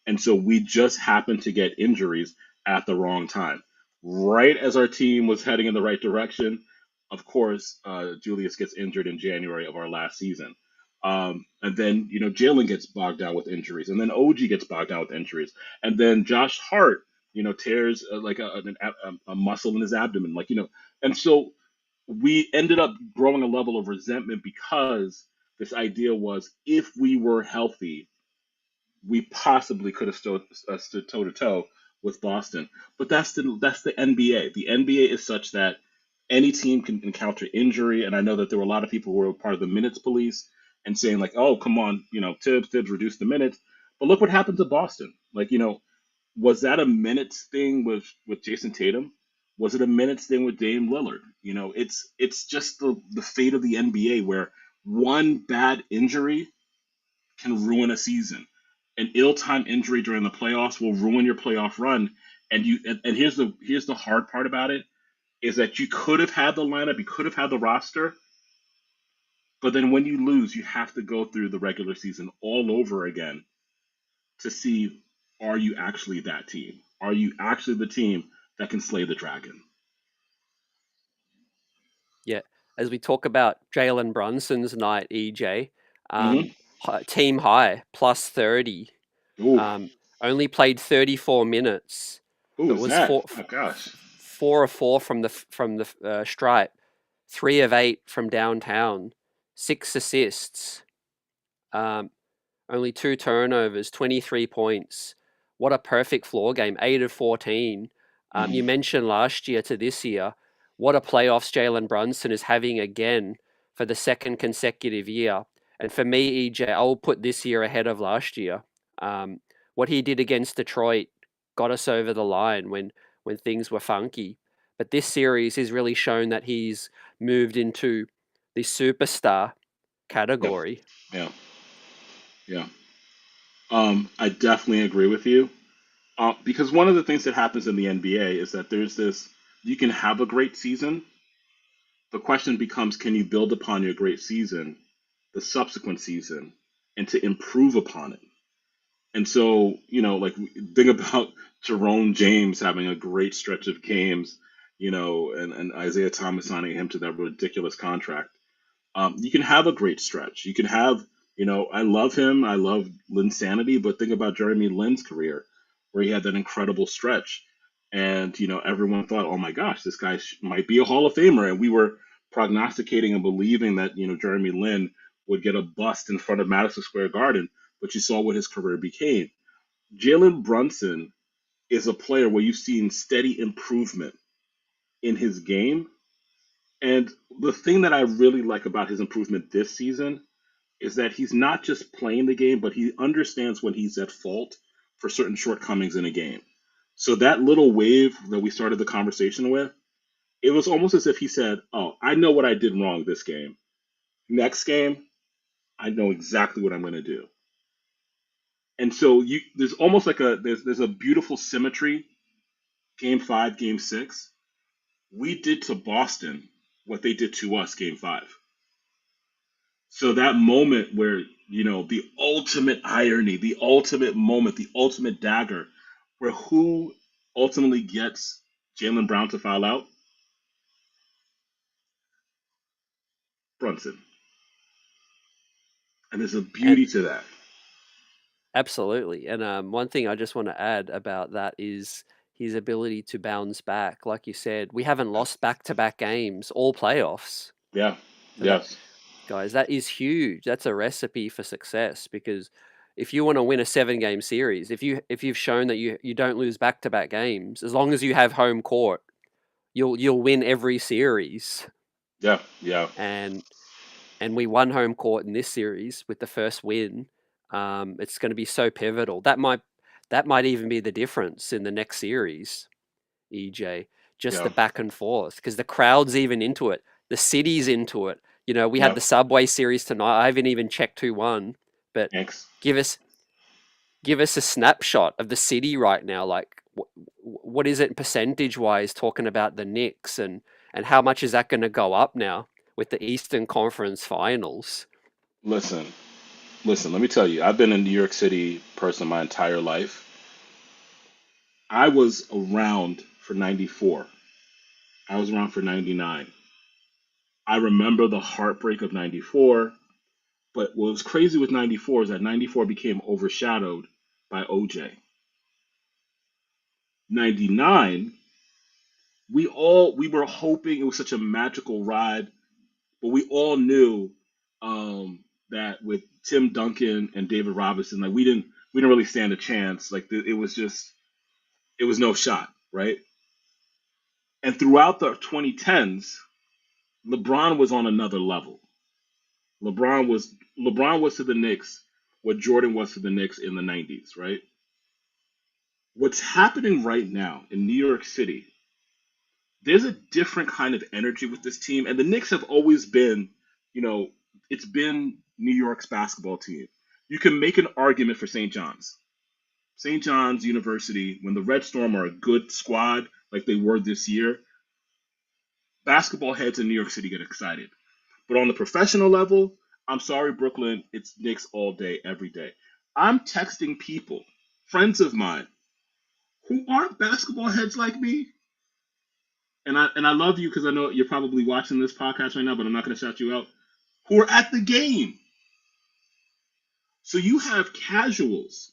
And so we just happened to get injuries at the wrong time. Right as our team was heading in the right direction, of course, Julius gets injured in January of our last season. And then, Jalen gets bogged down with injuries, and then OG gets bogged down with injuries, and then Josh Hart tears like a muscle in his abdomen, and so we ended up growing a level of resentment because this idea was if we were healthy, we possibly could have stood toe to toe with Boston. But that's the NBA. The NBA is such that any team can encounter injury, and I know that there were a lot of people who were part of the minutes police and saying like, "Oh, come on, Tibbs, reduce the minutes." But look what happened to Boston. Like, was that a minutes thing with Jason Tatum? Was it a minutes thing with Dame Lillard? It's just the fate of the NBA where one bad injury can ruin a season. An ill-timed injury during the playoffs will ruin your playoff run. And here's the hard part about it is that you could have had the lineup, you could have had the roster, but then when you lose, you have to go through the regular season all over again to see, are you actually that team? Are you actually the team that can slay the dragon? Yeah, as we talk about Jalen Brunson's night, EJ, Mm-hmm. team high plus 30. Ooh, Um, Only played 34 minutes, who but was was that? Oh gosh. 4 of 4 from the stripe, 3 of 8 from downtown, 6 assists. Um, Only 2 turnovers, 23 points. What a perfect floor game, 8 of 14. You Mm-hmm. mentioned last year to this year. What a playoffs Jalen Brunson is having again for the second consecutive year. And for me, EJ, I'll put this year ahead of last year. Um, what he did against Detroit got us over the line when things were funky. But this series has really shown that he's moved into the superstar Yeah, category. yeah, yeah. I definitely agree with you. Because one of the things that happens in the NBA is that there's this, you can have a great season. The question becomes, can you build upon your great season, the subsequent season, and to improve upon it? And so, like think about Jerome James having a great stretch of games, and Isaiah Thomas signing him to that ridiculous contract. You can have a great stretch. You can have, I love him. I love Linsanity, but think about Jeremy Lin's career, where he had that incredible stretch. And, everyone thought, oh my gosh, this guy might be a Hall of Famer. And we were prognosticating and believing that, Jeremy Lin would get a bust in front of Madison Square Garden, but you saw what his career became. Jalen Brunson is a player where you've seen steady improvement in his game. And the thing that I really like about his improvement this season is that he's not just playing the game, but he understands when he's at fault for certain shortcomings in a game. So that little wave that we started the conversation with, it was almost as if he said, "Oh, I know what I did wrong this game. Next game, I know exactly what I'm going to do." And so there's almost like there's a beautiful symmetry. Game five, game six, we did to Boston what they did to us, game five. So that moment where, the ultimate irony, the ultimate moment, the ultimate dagger, where who ultimately gets Jalen Brown to foul out? Brunson. And there's a And beauty to that. absolutely. And one thing I just want to add about that is his ability to bounce back. Like you said, we haven't lost back-to-back games all playoffs. Yeah. So that, Yes. guys, that is huge. That's a recipe for success because if you want to win a 7-game series, if you've shown that you don't lose back-to-back games, as long as you have home court, you'll win every series. Yeah. Yeah. And we won home court in this series with the first win. It's going to be so pivotal. That might even be the difference in the next series, EJ. Just Yeah. the back and forth because the crowd's even into it. The city's into it. We had Yeah. the Subway series tonight. I haven't even checked who won, but Thanks. give us give us a snapshot of the city right now. Like, what is it percentage wise? Talking about the Knicks and how much is that going to go up now with the Eastern Conference Finals? Listen, listen, let me tell you, I've been a New York City person my entire life. I was around for 94. I was around for 99. I remember the heartbreak of 94. But what was crazy with 94 is that 94 became overshadowed by OJ. 99, we were hoping it was such a magical ride, but we all knew that with Tim Duncan and David Robinson, like we didn't really stand a chance. Like it was just it was no shot, right? And throughout the 2010s, LeBron was on another level. LeBron was to the Knicks what Jordan was to the Knicks in the 90s, right? What's happening right now in New York City, there's a different kind of energy with this team. And the Knicks have always been, you know, it's been New York's basketball team. You can make an argument for St. John's. St. John's University, when the Red Storm are a good squad like they were this year, basketball heads in New York City get excited. But on the professional level, I'm sorry, Brooklyn, it's Knicks all day, every day. I'm texting people, friends of mine, who aren't basketball heads like me, and I love you because I know you're probably watching this podcast right now, but I'm not going to shout you out. Who are at the game? So you have casuals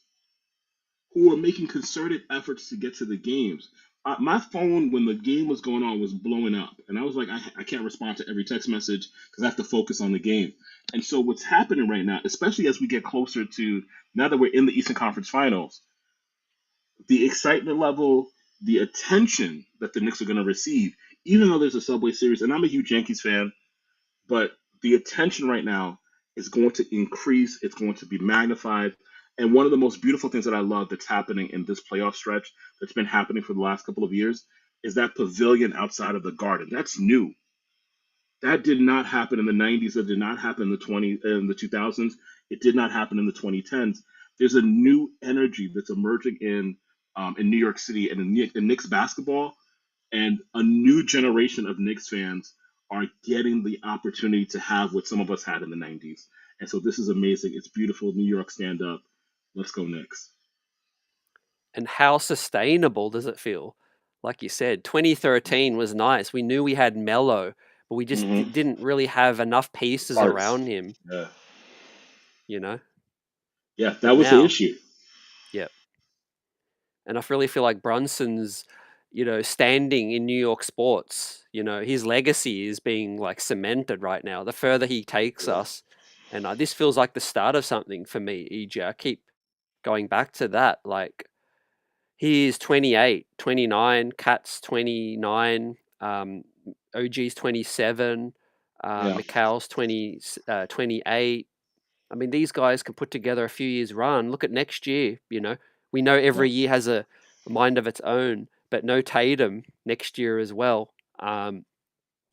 who are making concerted efforts to get to the games. My phone, when the game was going on, was blowing up, and I was like, I can't respond to every text message because I have to focus on the game. And so what's happening right now, especially as we get closer to now that we're in the Eastern Conference Finals, the excitement level, the attention that the Knicks are going to receive, even though there's a Subway Series, and I'm a huge Yankees fan, but the attention right now is going to increase. It's going to be magnified. And one of the most beautiful things that I love that's happening in this playoff stretch that's been happening for the last couple of years is that pavilion outside of the Garden. That's new. That did not happen in the 90s. That did not happen in the 2000s. It did not happen in the 2010s. There's a new energy that's emerging in in New York City and in Knicks basketball, and a new generation of Knicks fans are getting the opportunity to have what some of us had in the '90s. And so this is amazing. It's beautiful. New York, stand up. Let's go Knicks. And how sustainable does it feel? Like you said, 2013 was nice. We knew we had Melo, but we just Mm-hmm. didn't really have enough pieces Parts. around him, Yeah. you know? Yeah, But that was the now, issue. yeah. And I really feel like Brunson's, standing in New York sports, his legacy is being like cemented right now. The further he takes Yeah. us, and this feels like the start of something for me, EJ. I keep going back to that. Like, he is 28, 29, Cat's 29, OG's 27, Yeah. Mikhail's 28. I mean, these guys can put together a few years run. Look at next year, We know Yeah. every year has a mind of its own, but no Tatum next year as well.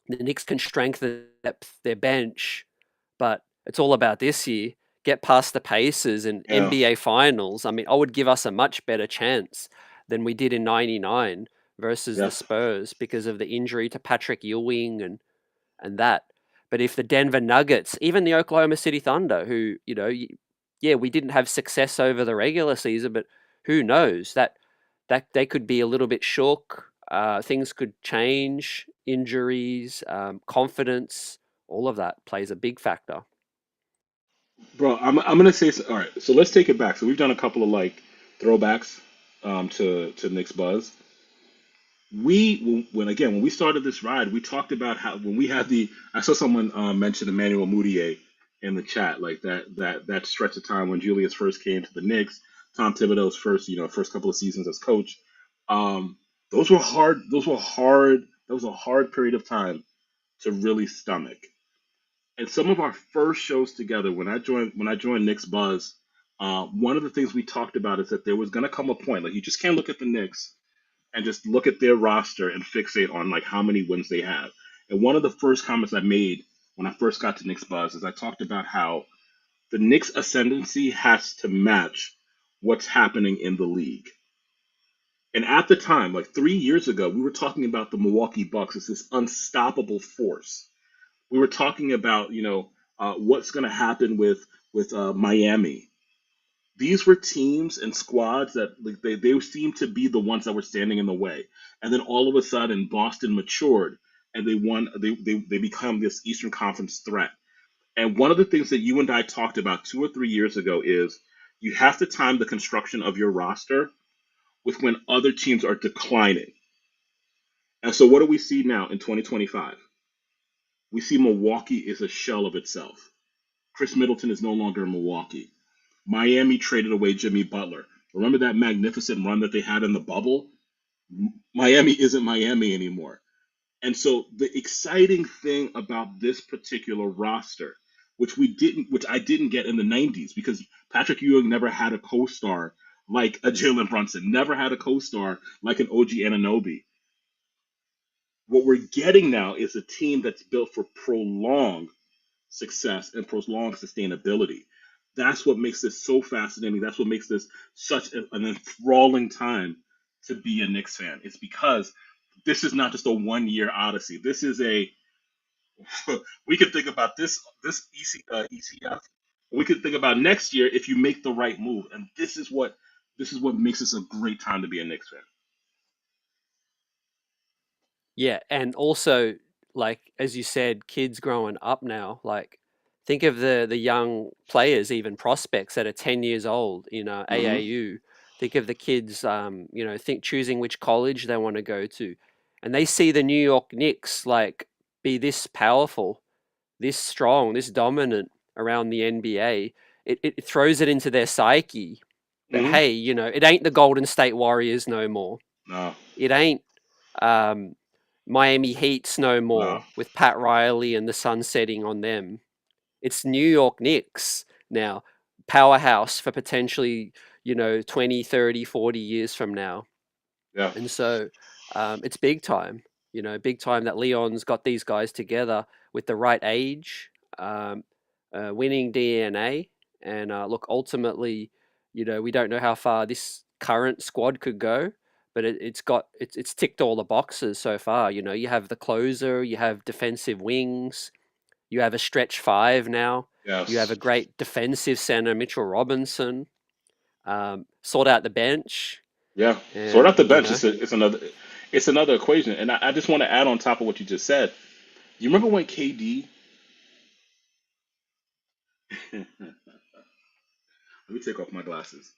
The Knicks can strengthen their bench, but it's all about this year. Get past the Pacers and Yeah. NBA Finals. I mean, I would give us a much better chance than we did in '99 versus the Yes. Spurs because of the injury to Patrick Ewing and that. But if the Denver Nuggets, even the Oklahoma City Thunder, who, yeah, we didn't have success over the regular season, but who knows that they could be a little bit shook. Things could change, injuries, confidence, all of that plays a big factor. Bro, I'm gonna say all right. So let's take it back. So we've done a couple of like throwbacks to Nick's Buzz. When we started this ride, we talked about how when we had the I saw someone mention Emmanuel Mudiay in the chat, like that stretch of time when Julius first came to the Knicks, Tom Thibodeau's first couple of seasons as coach. Um, those were hard. Those were hard. That was a hard period of time to really stomach. And some of our first shows together, when I joined Knicks Buzz, one of the things we talked about is that there was going to come a point, like you just can't look at the Knicks and just look at their roster and fixate on like how many wins they have. And one of the first comments I made when I first got to Knicks Buzz is I talked about how the Knicks ascendancy has to match what's happening in the league. And at the time, like 3 years ago, we were talking about the Milwaukee Bucks as this unstoppable force. We were talking about what's going to happen with Miami. These were teams and squads that like, they seemed to be the ones that were standing in the way. And then all of a sudden, Boston matured and they won. They become this Eastern Conference threat. And one of the things that you and I talked about 2 or 3 years ago is you have to time the construction of your roster with when other teams are declining. And so, what do we see now in 2025? We see Milwaukee is a shell of itself. Chris Middleton is no longer in Milwaukee. Miami traded away Jimmy Butler. Remember that magnificent run that they had in the bubble? Miami isn't Miami anymore. And so the exciting thing about this particular roster, which I didn't get in the '90s, because Patrick Ewing never had a co-star like a Jalen Brunson, never had a co-star like an OG Anunoby. What we're getting now is a team that's built for prolonged success and prolonged sustainability. That's what makes this so fascinating. That's what makes this such an enthralling time to be a Knicks fan. It's because this is not just a 1 year odyssey. This is a we could think about this ECF. We could think about next year if you make the right move, and this is what makes this a great time to be a Knicks fan. Yeah, and also, like as you said, kids growing up now, like think of the young players, even prospects that are 10 years old, Hmm. AAU. Think of the kids, think choosing which college they want to go to, and they see the New York Knicks like be this powerful, this strong, this dominant around the NBA. It throws it into their psyche that Hmm. hey, it ain't the Golden State Warriors no more. No, It ain't um, Miami Heats no no, more with Pat Riley and the sun setting on them. It's New York Knicks now, powerhouse for potentially, 20, 30, 40 years from now. yeah, And so it's big time, big time that Leon's got these guys together with the right age, um, winning DNA. And look, ultimately, we don't know how far this current squad could go, but it's ticked all the boxes so far. You know, you have the closer, you have defensive wings, you have a stretch five now, you have Yes. a great defensive center, Mitchell Robinson. Sort out the bench, Yeah. Sort and out the you bench. know, It's another equation. And I just want to add on top of what you just said. You remember when KD? Let me take off my glasses.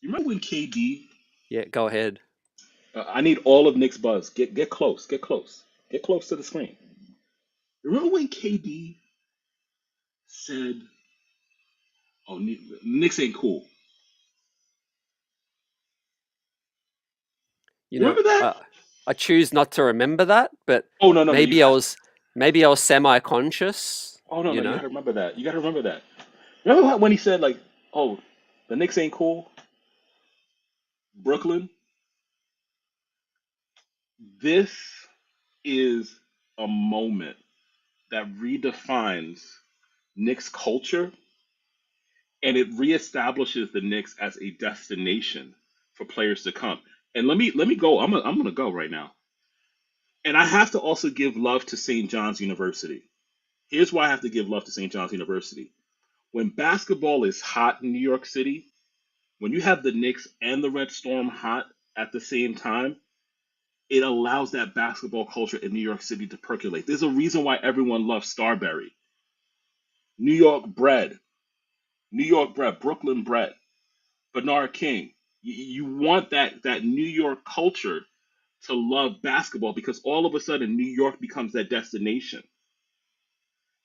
You remember when KD? yeah, go ahead. I need all of Nick's buzz. Get close. Get close. Get close to the screen. Remember when KD said, "Oh, Knicks ain't cool." You You know, remember that? I choose not to remember that, but Oh no, no, no. You maybe I got. was maybe I was semi-conscious. Oh no, You no. You got know, to remember that. You got to remember that. Remember when he said like, "Oh, the Knicks ain't cool." Brooklyn. This is a moment that redefines Knicks culture, and it reestablishes the Knicks as a destination for players to come. And let me go. I'm gonna go right now. And I have to also give love to St. John's University. Here's why I have to give love to St. John's University. When basketball is hot in New York City, when you have the Knicks and the Red Storm hot at the same time, it allows that basketball culture in New York City to percolate. There's a reason why everyone loves Starberry, New York bread, New York bread, Brooklyn bread, Bernard King. You want that New York culture to love basketball because all of a sudden New York becomes that destination.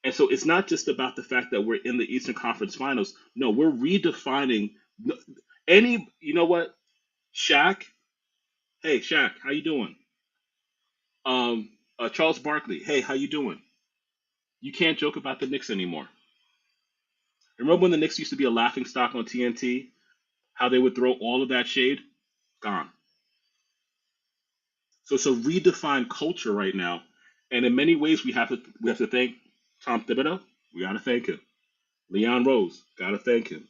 And so it's not just about the fact that we're in the Eastern Conference Finals. No, we're redefining any. You know what, Shaq? Hey, Shaq, how you doing? Charles Barkley. Hey, how you doing? You can't joke about the Knicks anymore. Remember when the Knicks used to be a laughing stock on TNT? How they would throw all of that shade? Gone. So it's a redefined culture right now, and in many ways we have to thank Tom Thibodeau. We got to thank him. Leon Rose, got to thank him.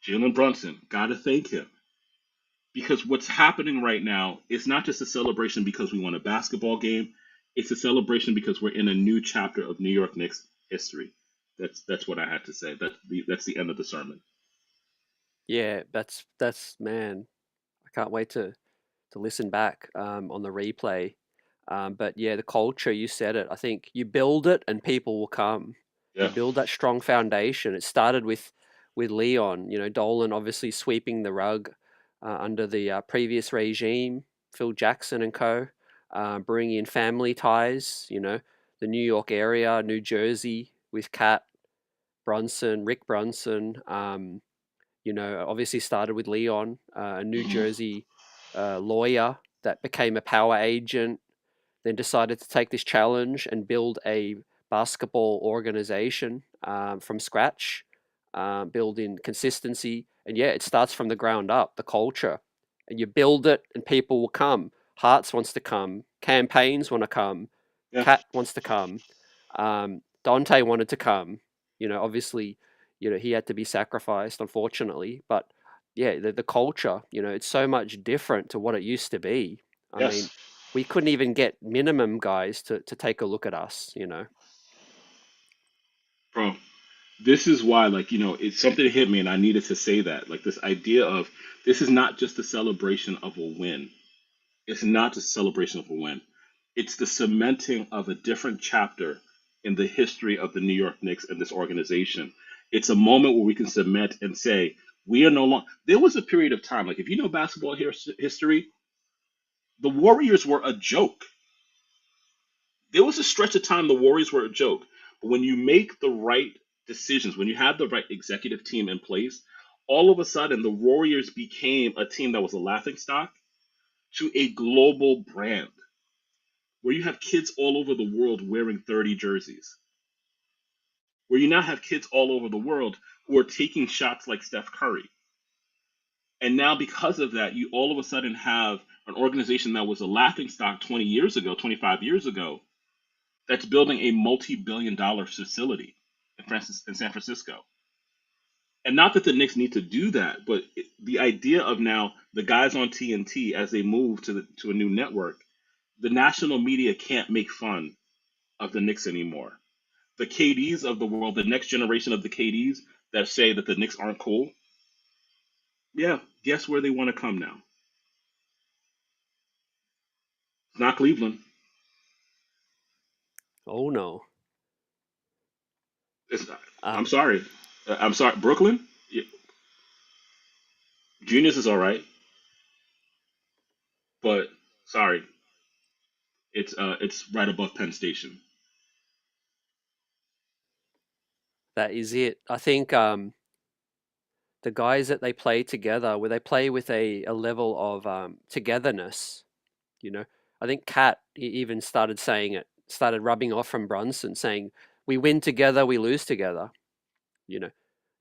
Jalen Brunson, got to thank him. Because what's happening right now is not just a celebration because we won a basketball game. It's a celebration because we're in a new chapter of New York Knicks history. That's what I had to say. That's the end of the sermon. yeah, that's man. I can't wait to listen back on the replay. But yeah, the culture, you said it. I think you build it and people will come. You Yeah. build that strong foundation. It started with Leon, you know, Dolan obviously sweeping the rug under the previous regime, Phil Jackson and co, bringing in family ties, you know, the New York area, New Jersey with Cat Brunson, Rick Brunson. You know, obviously started with Leon, a New Mhm. Jersey lawyer that became a power agent, then decided to take this challenge and build a basketball organization from scratch, build in consistency. And yeah, it starts from the ground up, the culture. And you build it and people will come. Hearts wants to come, campaigns want to come, Yeah. Cat wants to come, Dante wanted to come. You know, obviously, you know, he had to be sacrificed, unfortunately. But yeah, the culture, you know, it's so much different to what it used to be. I Yes, mean, we couldn't even get minimum guys to take a look at us, you know. bro. This is why, like, it's something that hit me, and I needed to say that. Like, this idea of this is not just a celebration of a win. It's not just a celebration of a win. It's the cementing of a different chapter in the history of the New York Knicks and this organization. It's a moment where we can cement and say, we are no longer. There was a period of time, like, if you know basketball history, the Warriors were a joke. There was a stretch of time the Warriors were a joke. But when you make the right decisions, when you have the right executive team in place, all of a sudden the Warriors became a team that was a laughing stock to a global brand where you have kids all over the world wearing 30 jerseys, where you now have kids all over the world who are taking shots like Steph Curry. And now, because of that, you all of a sudden have an organization that was a laughing stock 20 years ago, 25 years ago, that's building a multi-billion-dollar facility in San Francisco. And not that the Knicks need to do that, but the idea of now the guys on TNT as they move to a new network, the national media can't make fun of the Knicks anymore. The KDs of the world, the next generation of the KDs that say that the Knicks aren't cool, yeah, guess where they want to come now? It's not Cleveland. Oh no. It's not, I'm Um, sorry. I'm sorry. Brooklyn. Yeah, Genius is all right, but sorry, it's right above Penn Station. that is it. I think the guys that they play together, where they play with a level of togetherness, you know. I think Kat even started saying it, started rubbing off from Brunson, saying, "We win together, we lose together." You know,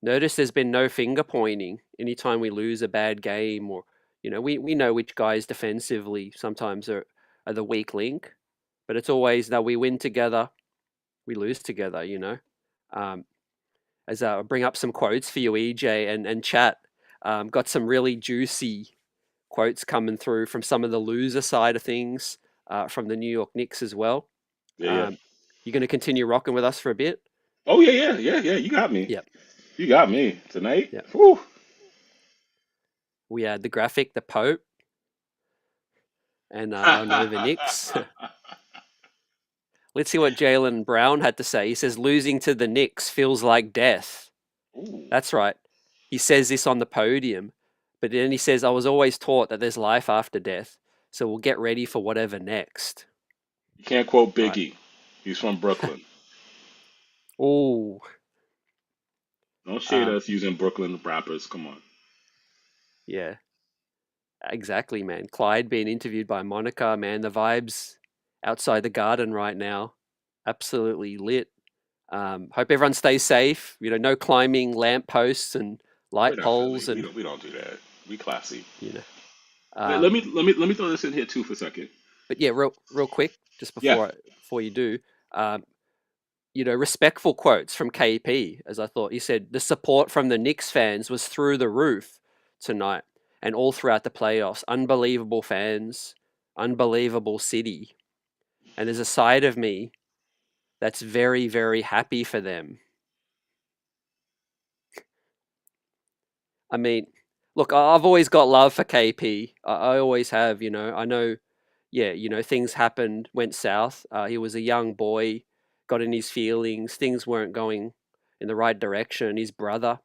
notice there's been no finger pointing anytime we lose a bad game, or we know which guys defensively sometimes are the weak link, but it's always that we win together, we lose together. Um, as I bring up some quotes for you, EJ and chat, got some really juicy quotes coming through from some of the loser side of things, from the New York Knicks as well. Yeah, yeah. Um, you're going to continue rocking with us for a bit? Oh yeah, yeah, yeah, yeah. You got me. Yep, You got me tonight. yep. Whew. We had the graphic, the Pope, and our Nova Knicks. Let's see what Jalen Brown had to say. He says, losing to the Knicks feels like death. Ooh. That's right. He says this on the podium, but then he says, I was always taught that there's life after death, so we'll get ready for whatever next. You can't quote Right. Biggie. He's from Brooklyn. Oh, Don't shade um, us using Brooklyn rappers. Come on. yeah, exactly, man. Clyde being interviewed by Monica, man. The vibes outside the garden right now, absolutely lit. Hope everyone stays safe. No climbing lamp posts and We're light not Philly. poles, We and don't do that. We classy. you know. Wait, let Um, me let me throw this in here too for a second. but yeah, real quick, just Yeah. before you do, um, respectful quotes from KP. As I thought, he said the support from the Knicks fans was through the roof tonight and all throughout the playoffs. Unbelievable fans, unbelievable city, and there's a side of me that's very very happy for them. I mean, look, I've always got love for KP. I always have. I know, yeah, things happened, went south. He was a young boy, got in his feelings. Things weren't going in the right direction. His brother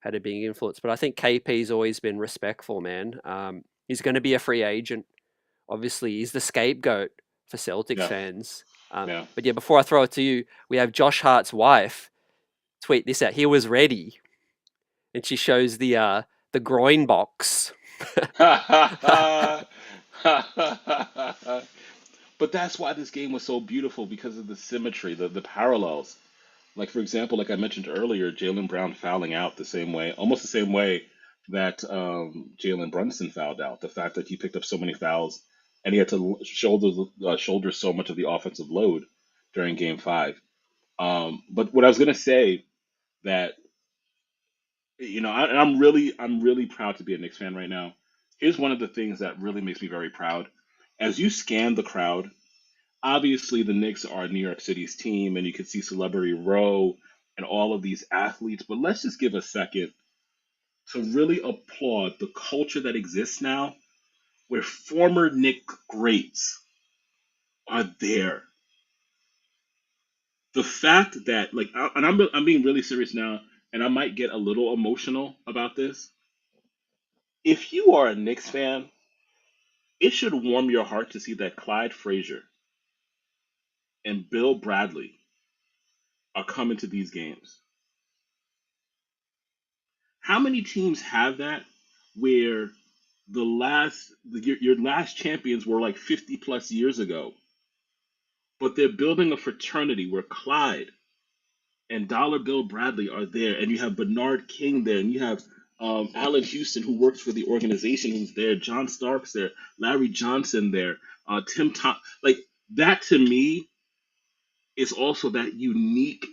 had a big influence, but I think KP's always been respectful, man. He's going to be a free agent. Obviously, he's the scapegoat for Celtics Yeah. fans. Yeah. But yeah, before I throw it to you, we have Josh Hart's wife tweet this out. He was ready, and she shows the groin box. But that's why this game was so beautiful because of the symmetry, the parallels. Like for example, like I mentioned earlier, Jalen Brown fouling out the same way, almost the same way that Jalen Brunson fouled out. The fact that he picked up so many fouls and he had to shoulder so much of the offensive load during Game Five. But what I was gonna say that and I'm really proud to be a Knicks fan right now. Here's one of the things that really makes me very proud. As you scan the crowd, obviously the Knicks are New York City's team, and you can see Celebrity Row and all of these athletes. But let's just give a second to really applaud the culture that exists now, where former Knick greats are there. The fact that, like, and I'm being really serious now, and I might get a little emotional about this. If you are a Knicks fan, it should warm your heart to see that Clyde Frazier and Bill Bradley are coming to these games. How many teams have that where your last champions were like 50 plus years ago, but they're building a fraternity where Clyde and Dollar Bill Bradley are there, and you have Bernard King there, and you have Alan Houston who works for the organization who's there, John Starks there, Larry Johnson there, Tim Tom, like that to me is also that unique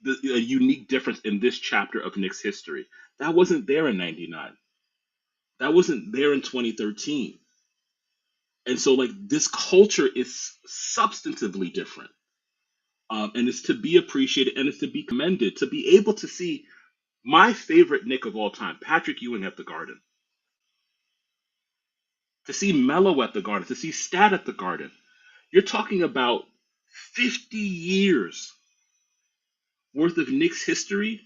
a unique difference in this chapter of Knicks history. That wasn't there in '99. That wasn't there in 2013. And so, like, this culture is substantively different. And it's to be appreciated and it's to be commended, to be able to see my favorite Nick of all time, Patrick Ewing at the Garden, to see Melo at the Garden, to see Stat at the Garden. You're talking about 50 years worth of Knicks history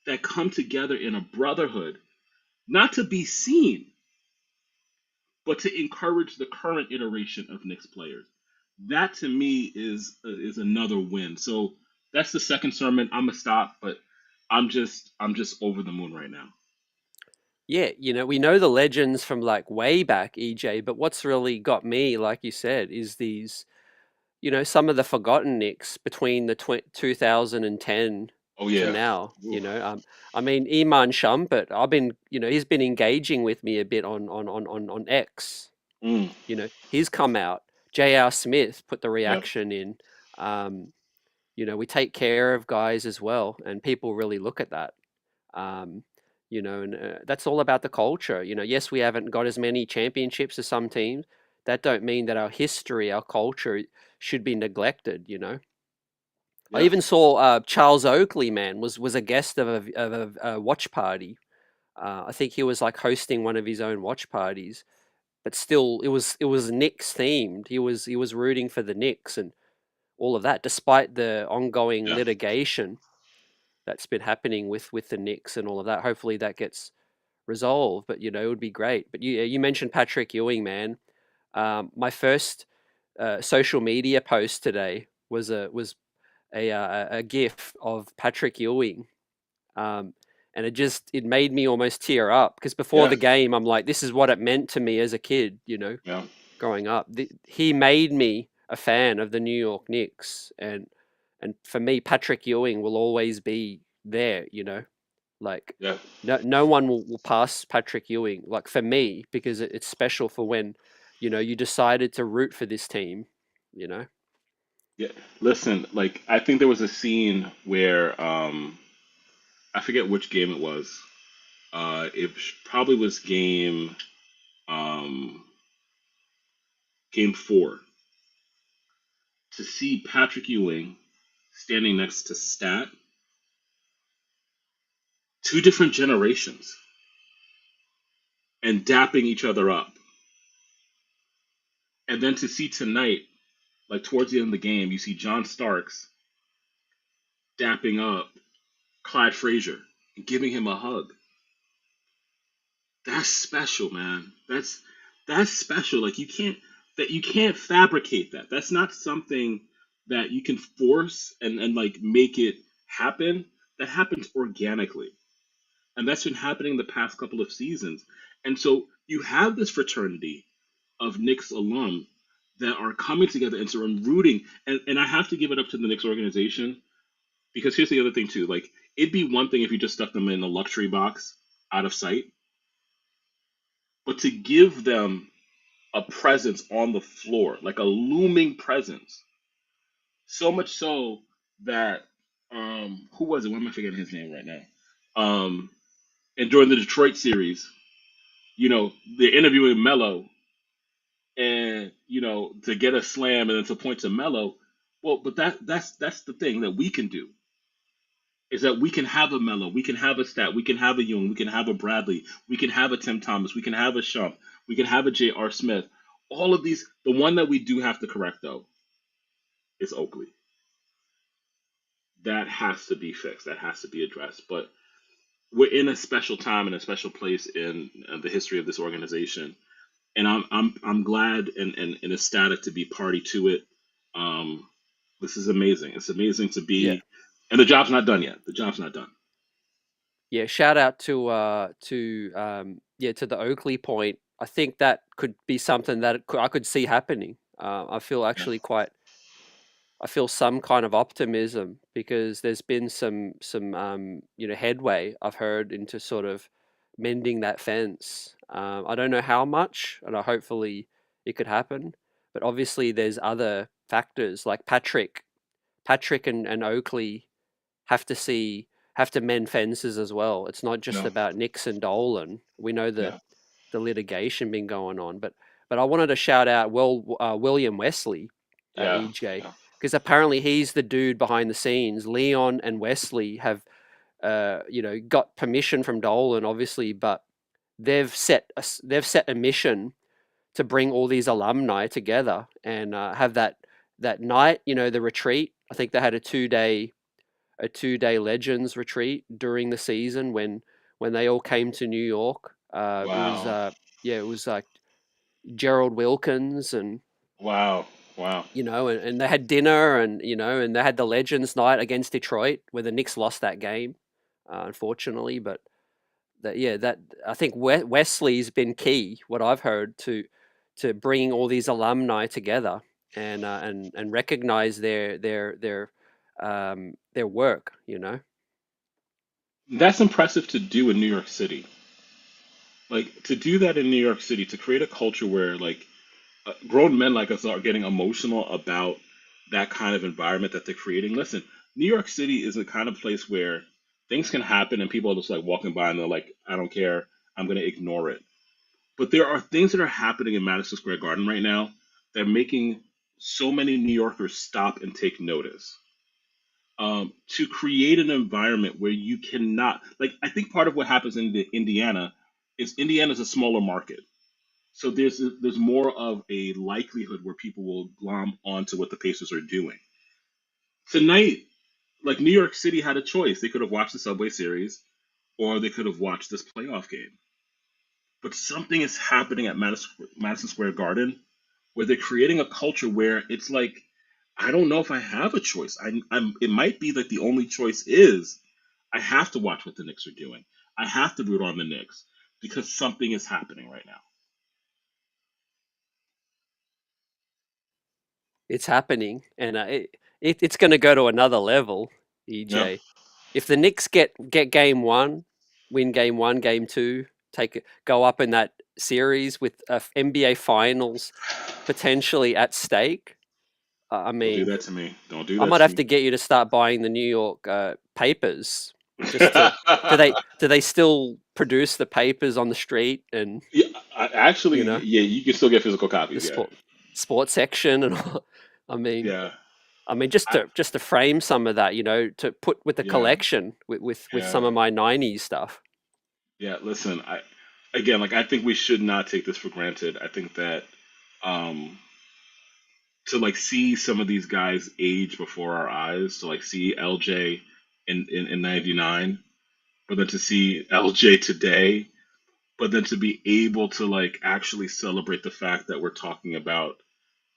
that come together in a brotherhood, not to be seen, but to encourage the current iteration of Knicks players. That to me is another win. So that's the second sermon. I'm gonna stop, but I'm just over the moon right now. Yeah, we know the legends from like way back, EJ, but what's really got me, like you said, is these, some of the forgotten Knicks between the 2010 Oh to yeah. now. Oof. I mean, Iman Shumpert, he's been engaging with me a bit on X. Mm, He's come out. J.R. Smith put the yep. reaction in. Um, we take care of guys as well, and people really look at that. Um, and that's all about the culture. Yes, we haven't got as many championships as some teams. That don't mean that our history, our culture should be neglected. I Yep. even saw Charles Oakley, man, was a guest of a watch party. I think he was like hosting one of his own watch parties, but still, it was Knicks themed. He was rooting for the Knicks and all of that, despite the ongoing Yeah. litigation that's been happening with the Knicks and all of that. Hopefully, that gets resolved. But it would be great. But you mentioned Patrick Ewing, man. My first social media post today was a GIF of Patrick Ewing, um, and it made me almost tear up because before Yeah. the game, I'm like, this is what it meant to me as a kid, Yeah. growing up. He made me a fan of the New York Knicks, and for me, Patrick Ewing will always be there. Like Yeah. no one will pass Patrick Ewing. Like for me, because it's special for when you decided to root for this team. You know. Yeah. Listen, like I think there was a scene where I forget which game it was. Probably was um game 4. To see Patrick Ewing standing next to Stat, two different generations, and dapping each other up. And then to see tonight, like towards the end of the game, you see John Starks dapping up Clyde Frazier and giving him a hug. That's special, man. That's special. Like you can't fabricate that. That's not something that you can force and like make it happen. That happens organically. And that's been happening the past couple of seasons. And so you have this fraternity of Knicks alum that are coming together and sort of rooting. And I have to give it up to the Knicks organization because here's the other thing too. Like it'd be one thing if you just stuck them in a luxury box out of sight, but to give them a presence on the floor, like a looming presence, so much so that who was it? Why am I forgetting his name right now? And during the Detroit series, they're interviewing Melo and to get a slam and then to point to Melo. Well, but that's the thing that we can do is that we can have a Melo, we can have a Stat, we can have a Young, we can have a Bradley, we can have a Tim Thomas, we can have a Shump, we can have a J.R. Smith. All of these, the one that we do have to correct though is Oakley. That has to be fixed. That has to be addressed. But we're in a special time and a special place in the history of this organization, and I'm glad and ecstatic to be party to it. Um, this is amazing. It's amazing to Yeah. be, and the job's not done yet. The job's not done. Yeah. Shout out to the Oakley point. I think that could be something that I could see happening. I feel Yeah, actually quite I feel some kind of optimism because there's been some headway I've heard into sort of mending that fence. I don't know how much, and hopefully it could happen. But obviously, there's other factors like Patrick and Oakley have to mend fences as well. It's not just No. about Knicks and Dolan. We know Yeah. the litigation been going on, but I wanted to shout out William Wesley, Yeah. EJ, Yeah. because apparently he's the dude behind the scenes. Leon and Wesley have got permission from Dolan, obviously, but they've set a mission to bring all these alumni together and have that night, the retreat. I think they had a 2 day Legends retreat during the season when they all came to New York. It was Wow. it was like Gerald Wilkins and Wow. Wow. and they had dinner and and they had the Legends night against Detroit where the Knicks lost that game, unfortunately. But that I think Wesley's been key. What I've heard to bringing all these alumni together and recognize their work. That's impressive to do in New York City. Like to do that in New York City, to create a culture where like grown men like us are getting emotional about that kind of environment that they're creating. Listen, New York City is the kind of place where things can happen and people are just like walking by and they're like, I don't care, I'm going to ignore it. But there are things that are happening in Madison Square Garden right now that are making so many New Yorkers stop and take notice. To create an environment where you cannot, like, I think part of what happens in Indiana is Indiana is a smaller market. So there's more of a likelihood where people will glom onto what the Pacers are doing. Tonight, like New York City had a choice. They could have watched the Subway Series or they could have watched this playoff game. But something is happening at Madison Square Garden where they're creating a culture where it's like, I don't know if I have a choice. It might be that the only choice is I have to watch what the Knicks are doing. I have to root on the Knicks because something is happening right now. It's happening, and it's going to go to another level, Yeah. EJ. If the Knicks get game one, win game one, game two, go up in that series with NBA Finals potentially at stake. I Don't do mean, that to me. Don't do I that might to have me. to get you to start buying the New York papers just to. Do they still produce the papers on the street and Yeah, actually, you know yeah, you can still get physical the copies. Yeah, sports section and all? I mean, yeah, just I, to frame some of that, to put with the yeah, collection with some yeah, of my '90s stuff. yeah. Listen, again, like I think we should not take this for granted. I think that um, to like see some of these guys age before our eyes, to like see LJ in '99, but then to see LJ today, but then to be able to like actually celebrate the fact that we're talking about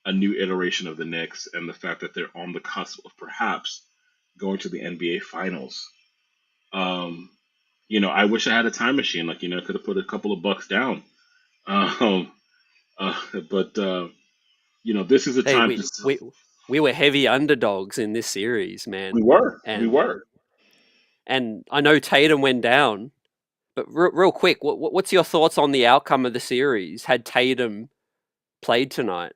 a new iteration of the Knicks and the fact that they're on the cusp of perhaps going to the NBA Finals. Um, I wish I had a time machine. Like, I could have put a couple of bucks down. Um, uh, but this is a Hey, time to. we were heavy underdogs in this series, man, We and were. I know Tatum went down, but real quick, what's your thoughts on the outcome of the series? Had Tatum played tonight?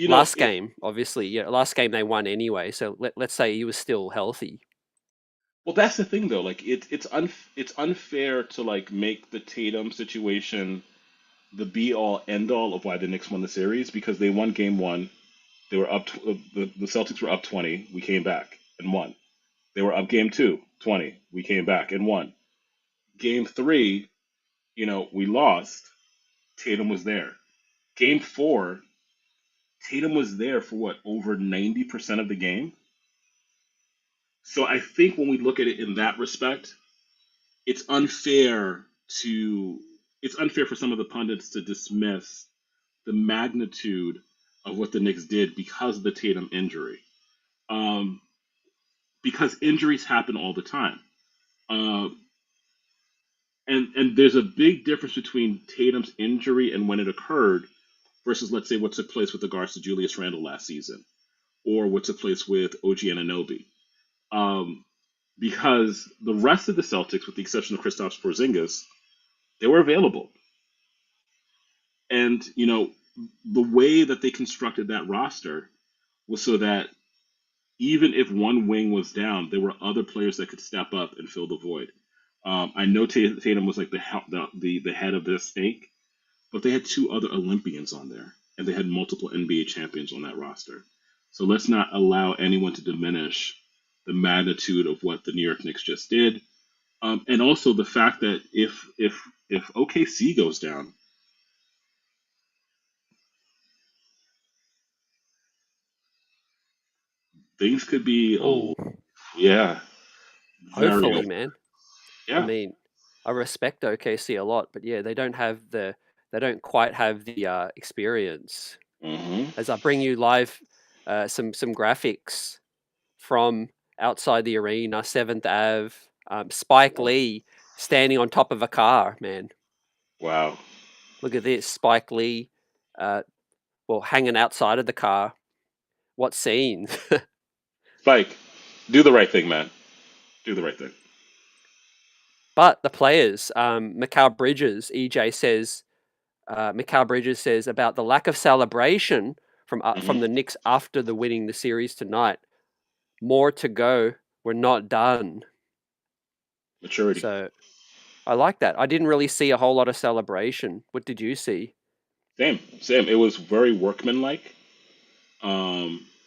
Last game, obviously, yeah. Last game they won anyway. So let's say he was still healthy. Well, that's the thing though. Like, it's unfair to like make the Tatum situation the be all end all of why the Knicks won the series because they won game one. They were up. The Celtics were up 20. We came back and won. They were up game two, 20. We came back and won. Game three, we lost. Tatum was there. Game four, Tatum was there for what, over 90% of the game? So I think when we look at it in that respect, it's unfair to it's unfair for some of the pundits to dismiss the magnitude of what the Knicks did because of the Tatum injury. Um, because injuries happen all the time. Uh, and there's a big difference between Tatum's injury and when it occurred versus, let's say, what took place with regards to Julius Randle last season or what took place with OG Anunoby. Um, because the rest of the Celtics, with the exception of Kristaps Porzingis, they were available. And, the way that they constructed that roster was so that even if one wing was down, there were other players that could step up and fill the void. I know Tatum was like the head of the snake, but they had two other Olympians on there, and they had multiple NBA champions on that roster. So let's not allow anyone to diminish the magnitude of what the New York Knicks just did, and also the fact that if OKC goes down, things could be Oh, yeah, very hopefully, man. I yeah. mean, I respect OKC a lot, but yeah, they don't quite have the experience. Hmm. As I bring you live some graphics from outside the arena, Seventh Ave, Spike Lee standing on top of a car. Man, Wow, look at this, Spike Lee, uh, well, hanging outside of the car. What scene? Spike, do the right thing, man. Do the right thing. But the players, Mikal Bridges, EJ says, Mikal Bridges says about the lack of celebration Hmm. from the Knicks after the winning the series tonight. More to go. We're not done. Maturity. So I like that. I didn't really see a whole lot of celebration. What did you see? Same, same. It was very workmanlike.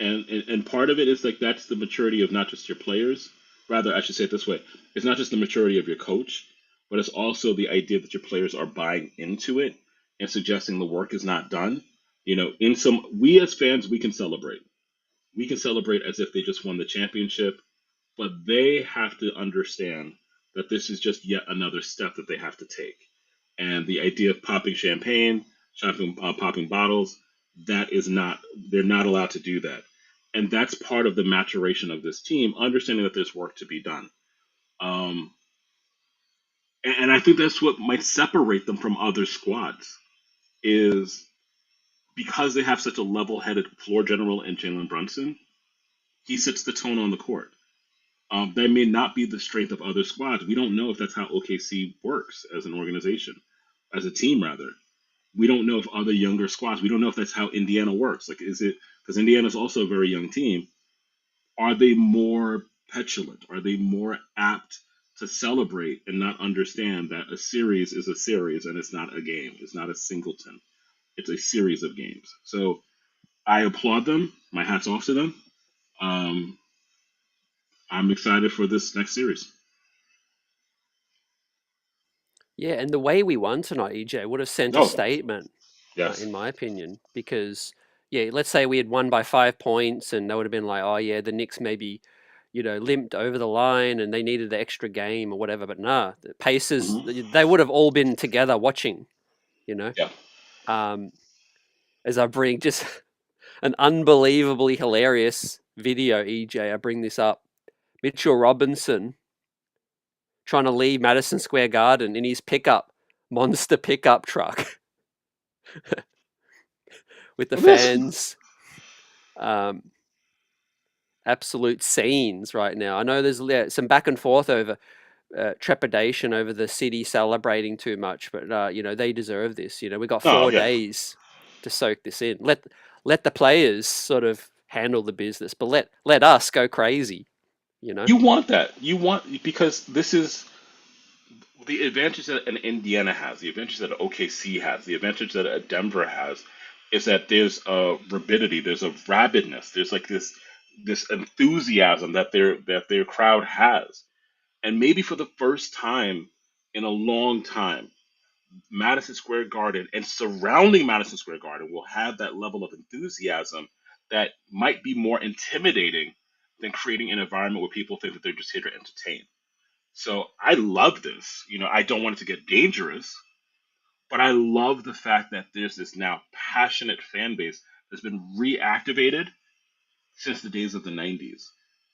And part of it is like that's the maturity of not just your players. Rather, I should say it this way: it's not just the maturity of your coach, but it's also the idea that your players are buying into it and suggesting the work is not done. In some, we as fans, we can celebrate. We can celebrate as if they just won the championship, but they have to understand that this is just yet another step that they have to take. And the idea of popping champagne, popping bottles, that is not, they're not allowed to do that. And that's part of the maturation of this team, understanding that there's work to be done. Um, and I think that's what might separate them from other squads is because they have such a level-headed floor general in Jalen Brunson. He sets the tone on the court. That may not be the strength of other squads. We don't know if that's how OKC works as an organization, as a team rather. We don't know if other younger squads. We don't know if that's how Indiana works. Like, is it because Indiana's also a very young team? Are they more petulant? Are they more apt to celebrate and not understand that a series is a series and it's not a game? It's not a singleton. It's a series of games. So I applaud them. My hat's off to them. Um, I'm excited for this next series. Yeah, and the way we won tonight, EJ, would have sent a No, statement, yes. in my opinion, because yeah, let's say we had won by 5 points, and they would have been like, oh yeah, the Knicks maybe, limped over the line, and they needed the extra game or whatever. But nah, the Pacers, Hmm. they would have all been together watching. You know, Yeah. um, as I bring just an unbelievably hilarious video, EJ, I bring this up. Mitchell Robinson trying to leave Madison Square Garden in his monster pickup truck with the Well, this, fans. Um, absolute scenes right now. I know there's some back and forth over trepidation over the city celebrating too much, but they deserve this. We got oh, four yeah. days to soak this in. Let the players sort of handle the business, but let us go crazy. You know. You want that. You want, because this is the advantage that an Indiana has, the advantage that OKC has, the advantage that a Denver has, is that there's a rabidity, there's a rabidness, there's like this enthusiasm that their crowd has. And maybe for the first time in a long time, Madison Square Garden and surrounding Madison Square Garden will have that level of enthusiasm that might be more intimidating than creating an environment where people think that they're just here to entertain. So I love this. I don't want it to get dangerous, but I love the fact that there's this now passionate fan base that's been reactivated since the days of the 90s.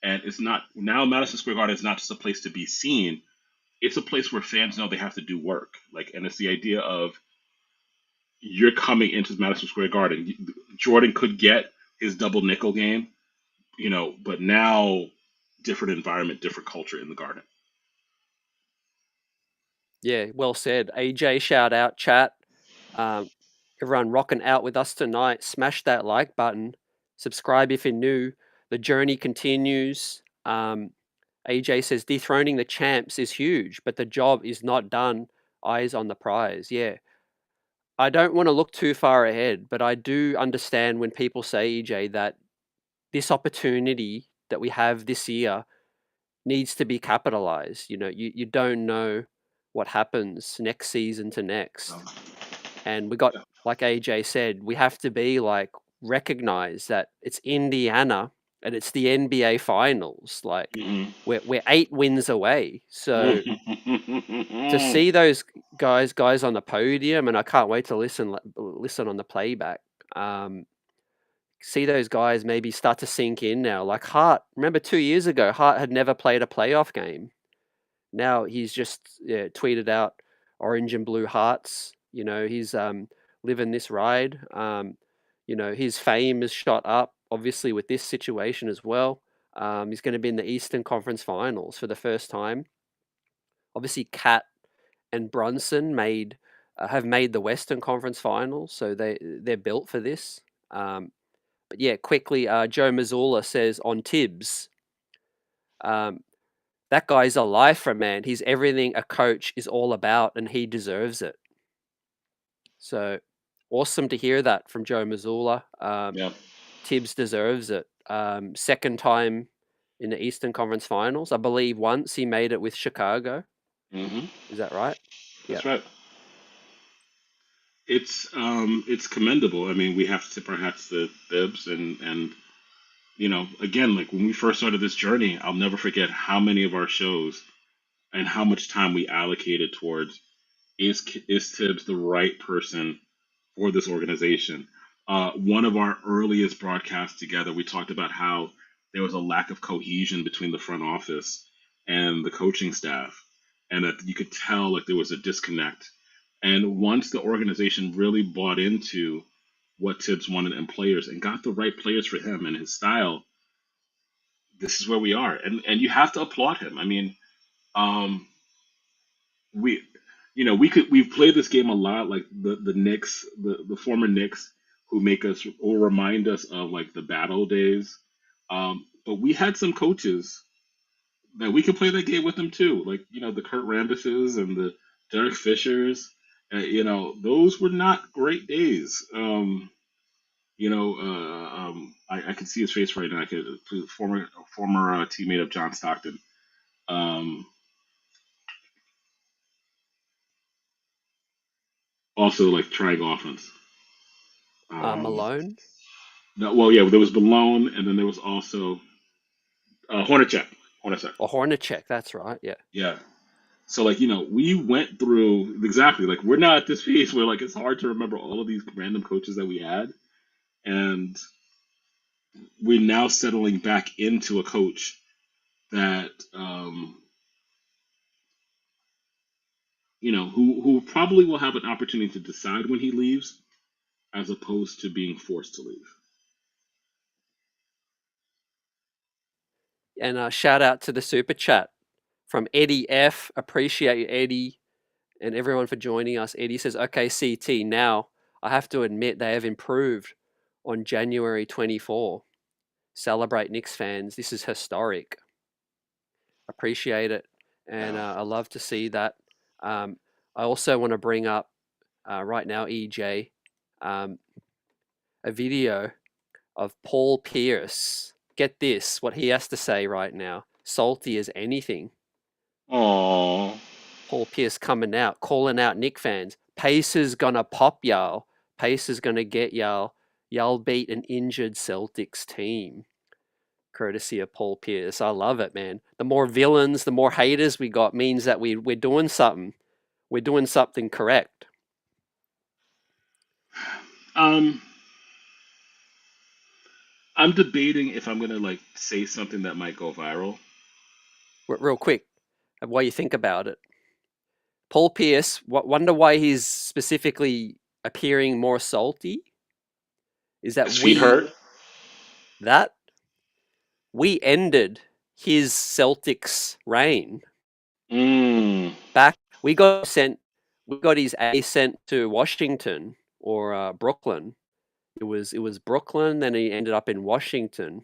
And it's not now Madison Square Garden is not just a place to be seen, it's a place where fans know they have to do work. Like, and it's the idea of you're coming into Madison Square Garden. Jordan could get his double nickel game, but now different environment, different culture in the Garden. Yeah, well said. AJ, shout out, chat. Um, everyone rocking out with us tonight. Smash that like button. Subscribe if you're new. the journey continues. AJ says dethroning the champs is huge, but the job is not done. Eyes on the prize. Yeah. I don't want to look too far ahead, but I do understand when people say, EJ, that this opportunity that we have this year needs to be capitalized. You don't know what happens next season to next. And we got, Yeah. like AJ said, we have to be like, recognize that it's Indiana and it's the NBA finals. Like, Mhm. we're 8 wins away. So to Mhm. see those guys on the podium, and I can't wait to listen on the playback. See those guys maybe start to sink in now. Like Hart, remember 2 years ago, Hart had never played a playoff game. Now he's just tweeted out orange and blue hearts. He's living this ride. His fame is shot up, obviously, with this situation as well. He's going to be in the Eastern Conference Finals for the first time. Obviously, Cat and Brunson have made the Western Conference Finals, so they're built for this. But yeah, quickly, Joe Mazzulla says on Tibbs, that guy's a lifer, man. He's everything a coach is all about, and he deserves it. So awesome to hear that from Joe Mazzulla. Yeah. Tibbs deserves it. Second time in the Eastern Conference Finals. I believe once he made it with Chicago. Mhm. Is that right? Yeah. That's right. It's commendable. I mean, we have to tip our hats to Bibbs and again, like when we first started this journey, I'll never forget how many of our shows and how much time we allocated towards is Tibbs the right person for this organization? One of our earliest broadcasts together, we talked about how there was a lack of cohesion between the front office and the coaching staff, and that you could tell like there was a disconnect. And once the organization really bought into what Tibbs wanted in players and got the right players for him and his style, this is where we are. And you have to applaud him. I mean, um, we we've played this game a lot, like the Knicks, the former Knicks, who make us or remind us of like the battle days. But we had some coaches that we could play that game with them too, like the Kurt Rambuses and the Derek Fishers. Those were not great days. I can see his face right now. I could former teammate of John Stockton. Um, Also like triangle offense. Um, Malone no, well, yeah, there was Malone, and then there was also Hornacek. Hornacek. or Hornacek. That's right. Yeah. Yeah. So like we went through exactly like we're not at this phase where like it's hard to remember all of these random coaches that we had, and we're now settling back into a coach that who probably will have an opportunity to decide when he leaves, as opposed to being forced to leave. And shout out to the super chat from Eddie F. Appreciate you, Eddie, and everyone for joining us. Eddie says, okay, CT, now I have to admit they have improved on January 24. Celebrate Knicks fans. This is historic. Appreciate it. And Yeah. I love to see that. I also want to bring up right now, EJ, um, a video of Paul Pierce. Get this, what he has to say right now. Salty as anything. Aww. Paul Pierce coming out, calling out Knick fans. Pacers gonna pop y'all. Pacers gonna get y'all. Y'all beat an injured Celtics team. Courtesy of Paul Pierce. I love it, man. The more villains, the more haters we got means that we're doing something. We're doing something correct. Um, I'm debating if I'm gonna like say something that might go viral. Real quick, while you think about it. Paul Pierce, wonder why he's specifically appearing more salty? Is that His feet hurt. that we ended his Celtics reign. Mm. Back we got his A sent to Washington or Brooklyn. It was Brooklyn, then he ended up in Washington.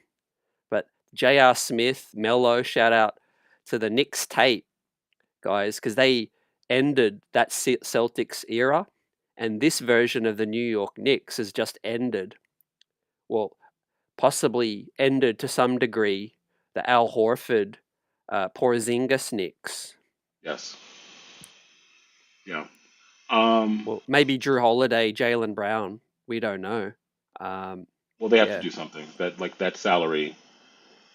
But J.R. Smith, Melo, shout out to the Knicks tape, guys, because they ended that Celtics era, and this version of the New York Knicks has just ended. Well, possibly ended to some degree the Al Horford, Porzingis Knicks. Yes. Yeah. Well, maybe Drew Holiday, Jaylen Brown. We don't know. Um, Well, they have to yeah, do something. That salary.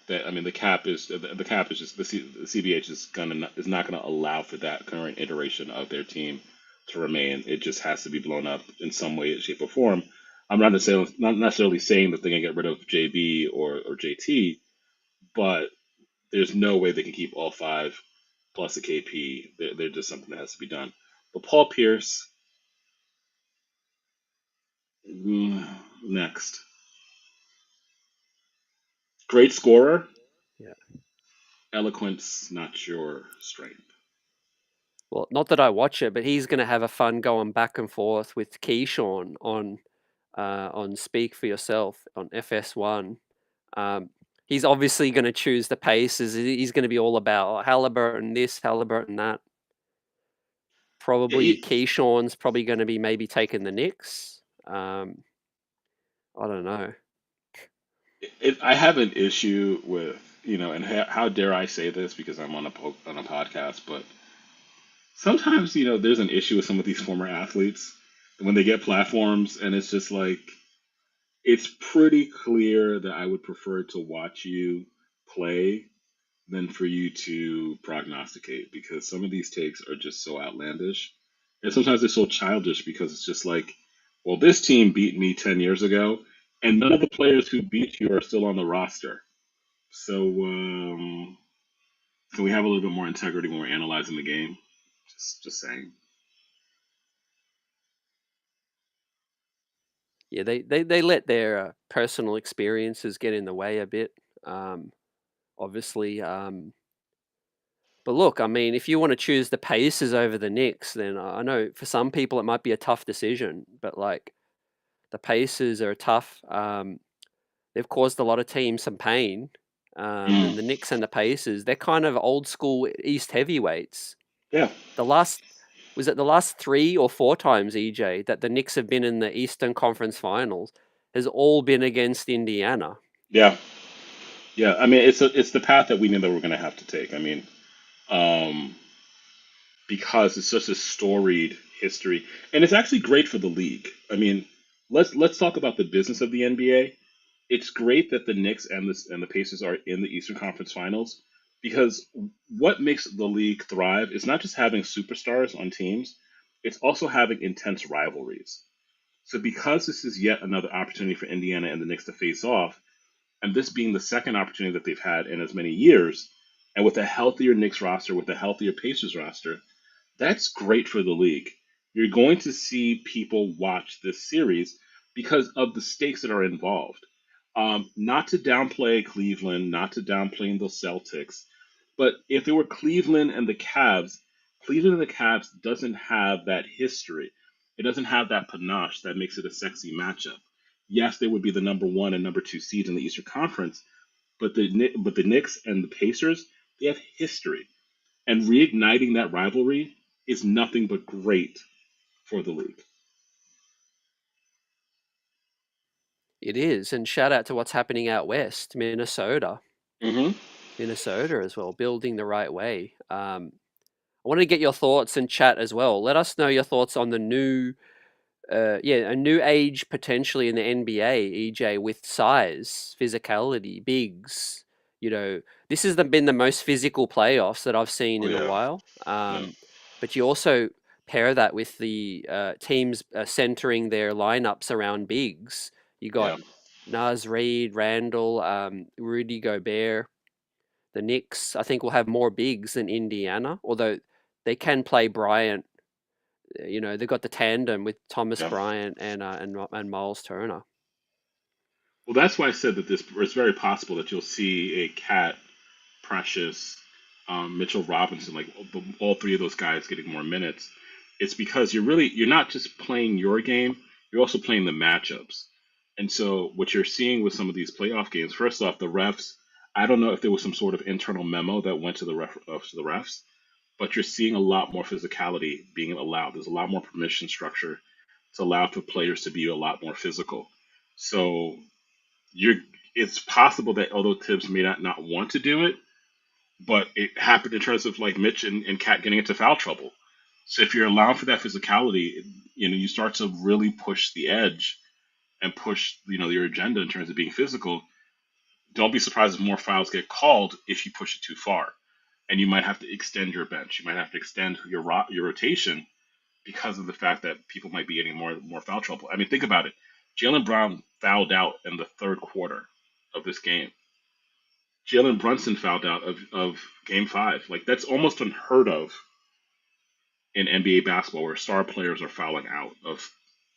That I mean, the cap is just the CBH is not gonna allow for that current iteration of their team to remain. It just has to be blown up in some way, shape, or form. I'm not necessarily saying that they're gonna get rid of JB or JT, but there's no way they can keep all five plus a KP. They're just something that has to be done. But Paul Pierce, next, great scorer, yeah. eloquence not your strength. Well, not that I watch it, but he's going to have a fun going back and forth with Keyshawn on Speak for Yourself on FS1. Um, he's obviously going to choose the paces. He's going to be all about Halliburton this, Halliburton that. Yeah, Probably Keyshawn's probably going to be maybe taking the Knicks. I don't know. I have an issue with, and how dare I say this because I'm on a podcast, but sometimes there's an issue with some of these former athletes when they get platforms, and it's just like it's pretty clear that I would prefer to watch you play than for you to prognosticate because some of these takes are just so outlandish, and sometimes they're so childish because it's just like, well, this team beat me 10 years ago, and none of the players who beat you are still on the roster. So can we have a little bit more integrity when we're analyzing the game? Just saying. Yeah, they let their personal experiences get in the way a bit. Um, obviously. But look, I mean, if you want to choose the Pacers over the Knicks, then I know for some people it might be a tough decision. But like the Pacers are tough. They've caused a lot of teams some pain. Mm, And the Knicks and the Pacers, they're kind of old school East heavyweights. yeah, The last was it the last 3 or 4 times, EJ, that the Knicks have been in the Eastern Conference Finals has all been against Indiana. yeah, yeah. I mean, it's the path that we knew that we're going to have to take. I mean, um, because it's such a storied history, and it's actually great for the league. I mean, let's talk about the business of the NBA. It's great that the Knicks and the Pacers are in the Eastern Conference Finals because what makes the league thrive is not just having superstars on teams, it's also having intense rivalries. So because this is yet another opportunity for Indiana and the Knicks to face off, and this being the second opportunity that they've had in as many years, and with a healthier Knicks roster, with a healthier Pacers roster, that's great for the league. You're going to see people watch this series because of the stakes that are involved. Not to downplay Cleveland, not to downplay the Celtics, but if it were Cleveland and the Cavs doesn't have that history. It doesn't have that panache that makes it a sexy matchup. Yes, they would be the number one and number two seeds in the Eastern Conference, but the Knicks and the Pacers, they have history, and reigniting that rivalry is nothing but great for the league. It is, and shout out to what's happening out west, Hmm. Minnesota as well, building the right way. I wanted to get your thoughts and chat as well. Let us know your thoughts on the new, a new age potentially in the NBA, EJ, with size, physicality, bigs. You know, this has been the most physical playoffs that I've seen Oh in a yeah, while. yeah, But you also pair that with the teams centering their lineups around bigs. You got yeah. Naz Reid, Randall, Rudy Gobert. The Knicks, I think, will have more bigs than Indiana, although they can play Bryant. You know, they've got the tandem with Thomas Yeah. Bryant and Miles Turner. Well, that's why I said that it's very possible that you'll see a Cat, Precious, Mitchell Robinson, like all three of those guys getting more minutes. It's because you're not just playing your game, you're also playing the matchups. And so what you're seeing with some of these playoff games, first off, the refs. I don't know if there was some sort of internal memo that went to to the refs, but you're seeing a lot more physicality being allowed. There's a lot more permission structure to allow for players to be a lot more physical. So you're it's possible that although Tibbs may not want to do it, but it happened in terms of like Mitch and Cat getting into foul trouble. So if you're allowing for that physicality, you start to really push the edge and push, your agenda in terms of being physical. Don't be surprised if more fouls get called if you push it too far, and you might have to extend your bench. You might have to extend your rotation because of the fact that people might be getting more foul trouble. I mean, think about it. Jalen Brown fouled out in the third quarter of this game. Jalen Brunson fouled out of game five. Like, that's almost unheard of in NBA basketball where star players are fouling out of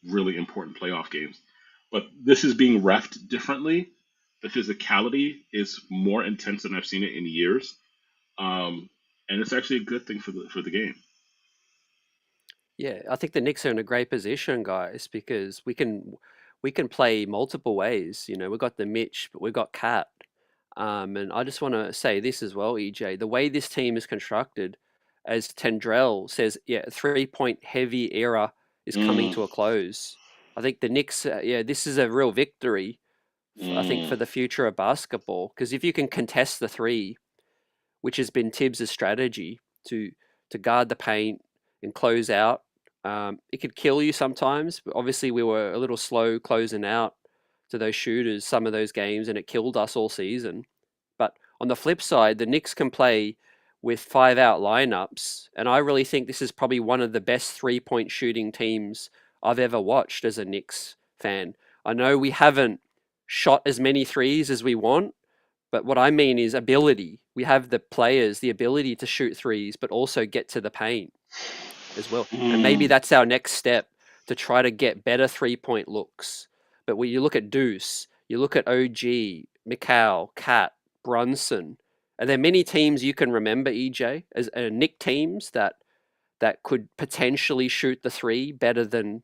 really important playoff games. But this is being refed differently. The physicality is more intense than I've seen it in years. And it's actually a good thing for the game. Yeah, I think the Knicks are in a great position, guys, because we can play multiple ways. We've got the Mitch, but we've got Cat. And I just want to say this as well, EJ. The way this team is constructed, as Tendrell says, yeah, 3-point heavy era is coming Mm, to a close. I think the Knicks, yeah, this is a real victory, I think, mm. for the future of basketball. Because if you can contest the three, which has been Tibbs' strategy to guard the paint and close out. It could kill you sometimes. But obviously, we were a little slow closing out to those shooters some of those games, and it killed us all season. But on the flip side, the Knicks can play with 5-out lineups, and I really think this is probably one of the best 3-point shooting teams I've ever watched as a Knicks fan. I know we haven't shot as many threes as we want, but what I mean is ability. We have the players, the ability to shoot threes, but also get to the paint as well. And maybe Mm. that's our next step to try to get better 3-point looks. But when you look at Deuce, you look at OG, Mikal, Cat, Brunson, are there many teams you can remember, EJ, as Nick teams that could potentially shoot the three better than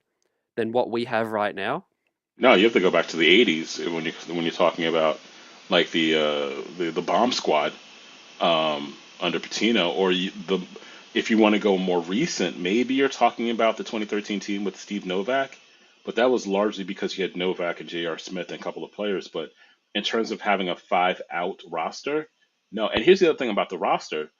what we have right now? No, you have to go back to the '80s when you're talking about like the bomb squad under Patino, or the if you want to go more recent, maybe you're talking about the 2013 team with Steve Novak, but that was largely because you had Novak and J.R. Smith and a couple of players. But in terms of having a 5-out roster, no. And here's the other thing about the roster: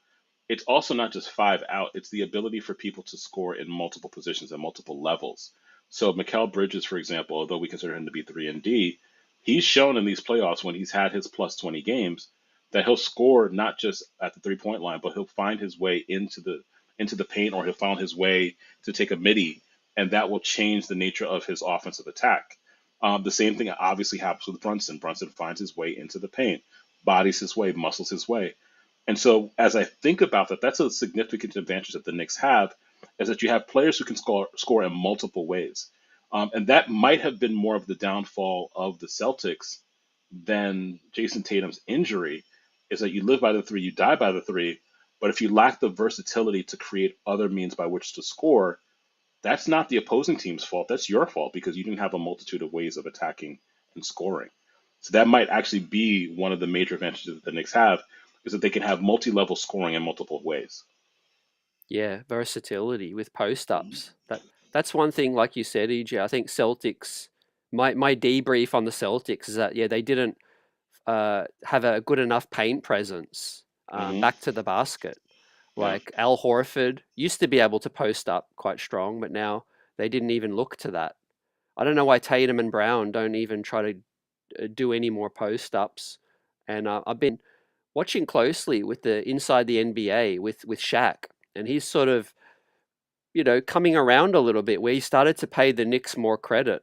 it's also not just 5-out; it's the ability for people to score in multiple positions and multiple levels. So Mikal Bridges, for example, although we consider him to be 3 and D, he's shown in these playoffs when he's had his plus 20 games that he'll score not just at the 3-point line, but he'll find his way into the paint, or he'll find his way to take a midi, and that will change the nature of his offensive attack. The same thing obviously happens with Brunson. Brunson finds his way into the paint, bodies his way, muscles his way. And so, as I think about that, that's a significant advantage that the Knicks have, is that you have players who can score in multiple ways. And that might have been more of the downfall of the Celtics than Jason Tatum's injury, is that you live by the three, you die by the three. But if you lack the versatility to create other means by which to score, that's not the opposing team's fault. That's your fault because you didn't have a multitude of ways of attacking and scoring. So that might actually be one of the major advantages that the Knicks have, is that they can have multi-level scoring in multiple ways. Yeah, versatility with post ups. That's one thing, like you said, EJ. I think Celtics. My debrief on the Celtics is that yeah they didn't have a good enough paint presence Hmm. back to the basket. Yeah. Like Al Horford used to be able to post up quite strong, but now they didn't even look to that. I don't know why Tatum and Brown don't even try to do any more post ups. And I've been watching closely with the inside the NBA with Shaq, and he's sort of coming around a little bit where he started to pay the Knicks more credit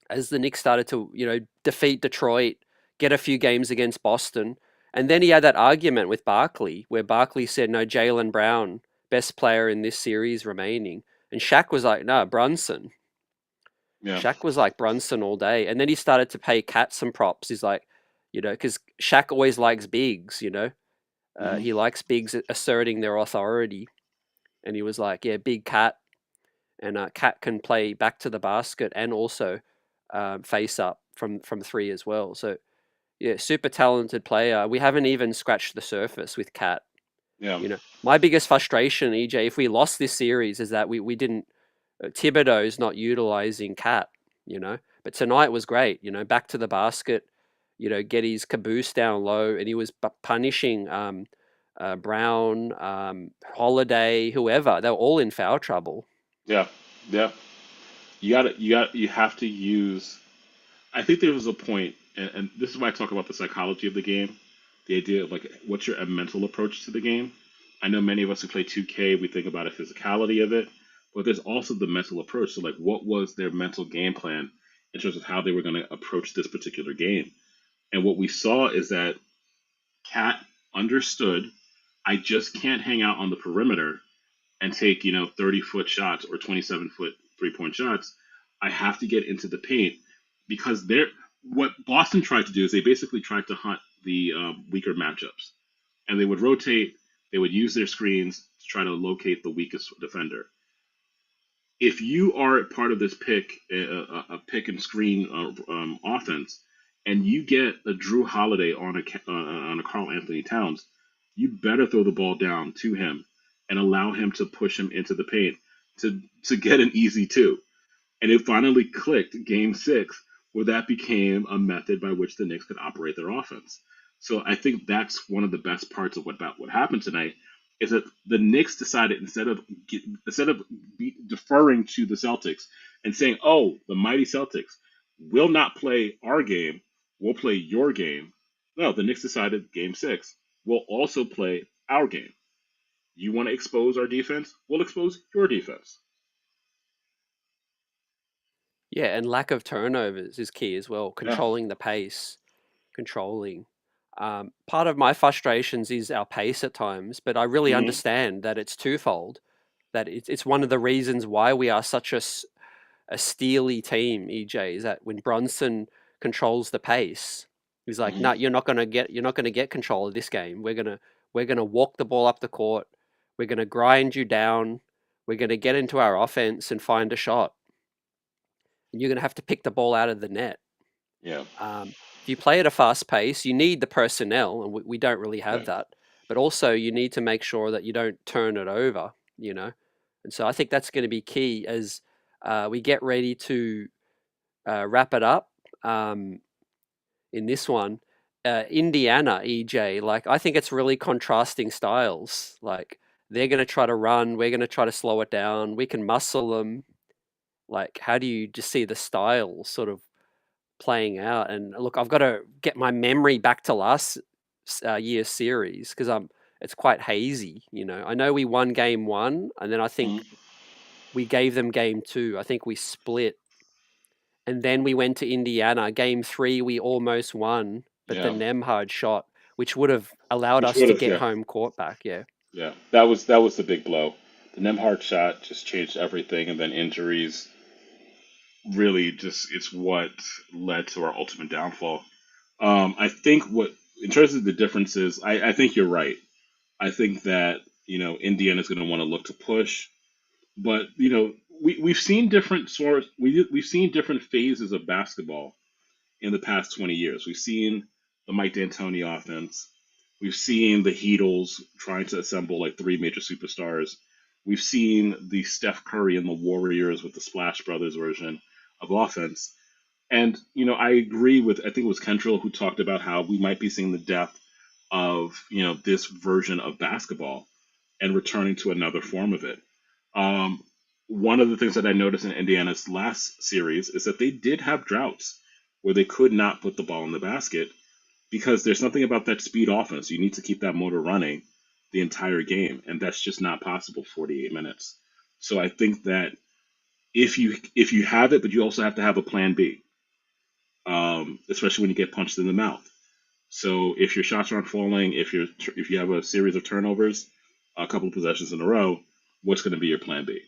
as the Knicks started to defeat Detroit, get a few games against Boston, and then he had that argument with Barkley where Barkley said no, Jalen Brown best player in this series remaining, and Shaq was like no, Brunson. Yeah. Shaq was like Brunson all day. And then he started to pay Cat some props. He's like, because Shaq always likes bigs, Hmm. he likes bigs asserting their authority. And he was like, yeah, big Cat. And Cat can play back to the basket and also face up from three as well. So, Yeah, super talented player. We haven't even scratched the surface with Cat. Yeah, My biggest frustration, EJ, if we lost this series, is that we didn't Thibodeau's not utilizing Cat. But tonight was great. Back to the basket. Get his caboose down low, and he was punishing Brown, Holiday, whoever. They were all in foul trouble. yeah, yeah. You have to use. I think there was a point, and this is why I talk about the psychology of the game, the idea of like what's your mental approach to the game. I know many of us who play 2K, we think about a physicality of it, but there's also the mental approach. So like, what was their mental game plan in terms of how they were going to approach this particular game? And what we saw is that Cat understood I just can't hang out on the perimeter and take 30-foot shots or 27-foot 3-point shots. I have to get into the paint because they're what Boston tried to do is they basically tried to hunt the weaker matchups, and they would rotate. They would use their screens to try to locate the weakest defender. If you are part of this a pick and screen offense, and you get a Drew Holiday on a Carl Anthony Towns, you better throw the ball down to him and allow him to push him into the paint to get an easy two. And it finally clicked game six, where that became a method by which the Knicks could operate their offense. So I think that's one of the best parts of what happened tonight is that the Knicks decided instead of deferring to the Celtics and saying, "Oh, the mighty Celtics will not play our game, we'll play your game." No, the Knicks decided game six, we'll also play our game. You want to expose our defense? We'll expose your defense. Yeah, and lack of turnovers is key as well. Yeah. Controlling the pace, controlling. Part of my frustrations is our pace at times, but I really Hmm. understand that it's twofold. That it's one of the reasons why we are such a steely team. EJ is that when Bronson controls the pace, he's like, Hmm. "No, you're not gonna get control of this game. We're gonna walk the ball up the court. We're gonna grind you down. We're gonna get into our offense and find a shot. And you're gonna have to pick the ball out of the net." Yeah. If you play at a fast pace, you need the personnel, and we don't really have Right. that. But also, you need to make sure that you don't turn it over, you know. And so I think that's going to be key as we get ready to wrap it up in this one. Indiana, EJ, like I think it's really contrasting styles. Like they're going to try to run, we're going to try to slow it down. We can muscle them. Like, how do you just see the styles sort of playing out? And look, I've got to get my memory back to last year's series because it's quite hazy. I know we won game one, and then I think Hmm. we gave them game two. I think we split, and then we went to Indiana. Game three, we almost won, but the Yeah. Nemhard shot, which would have allowed Which us would to have, get yeah, home court back. Yeah. yeah. That was the big blow. The Nemhard shot just changed everything, and then injuries really just it's what led to our ultimate downfall. I think what in terms of the differences, I think you're right. I think that Indiana's going to want to look to push, but we've seen different sorts. We've seen different phases of basketball in the past 20 years. We've seen the Mike D'Antoni offense. We've seen the Heatles trying to assemble like three major superstars. We've seen the Steph Curry and the Warriors with the Splash Brothers version of offense. And, I agree with, I think it was Kentrell who talked about how we might be seeing the death of, this version of basketball and returning to another form of it. Um, One of the things that I noticed in Indiana's last series is that they did have droughts where they could not put the ball in the basket because there's something about that speed offense. You need to keep that motor running the entire game, and that's just not possible 48 minutes. So I think that if you have it, but you also have to have a plan B, especially when you get punched in the mouth. So if your shots aren't falling, if you have a series of turnovers, a couple of possessions in a row, what's going to be your plan B?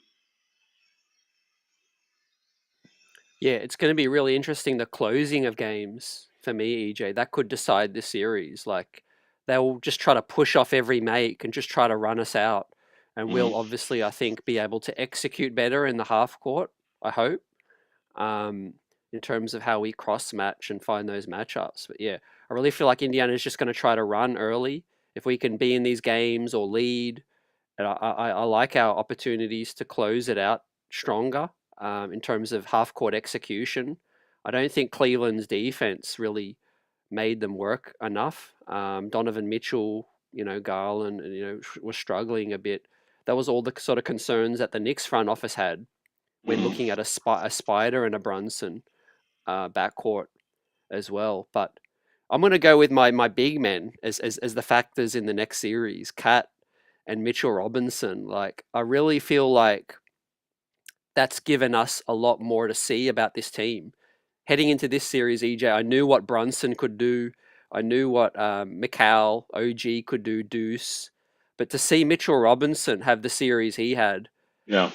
Yeah, it's going to be really interesting. The closing of games for me, EJ, that could decide the series. Like they'll just try to push off every make and just try to run us out. And we'll Hmm. obviously, I think, be able to execute better in the half court. I hope. Um, in terms of how we cross match and find those matchups. But yeah, I really feel like Indiana is just going to try to run early. If we can be in these games or lead, and I like our opportunities to close it out stronger in terms of half court execution. I don't think Cleveland's defense really made them work enough. Donovan Mitchell, Garland, was struggling a bit. That was all the sort of concerns that the Knicks front office had when Mhm. looking at a Spider and a Brunson backcourt as well. But I'm going to go with my big men as the factors in the next series, Cat and Mitchell Robinson. Like, I really feel like that's given us a lot more to see about this team. Heading into this series, EJ, I knew what Brunson could do. I knew what Mikal, OG could do, Deuce. But to see Mitchell Robinson have the series he had, Yeah.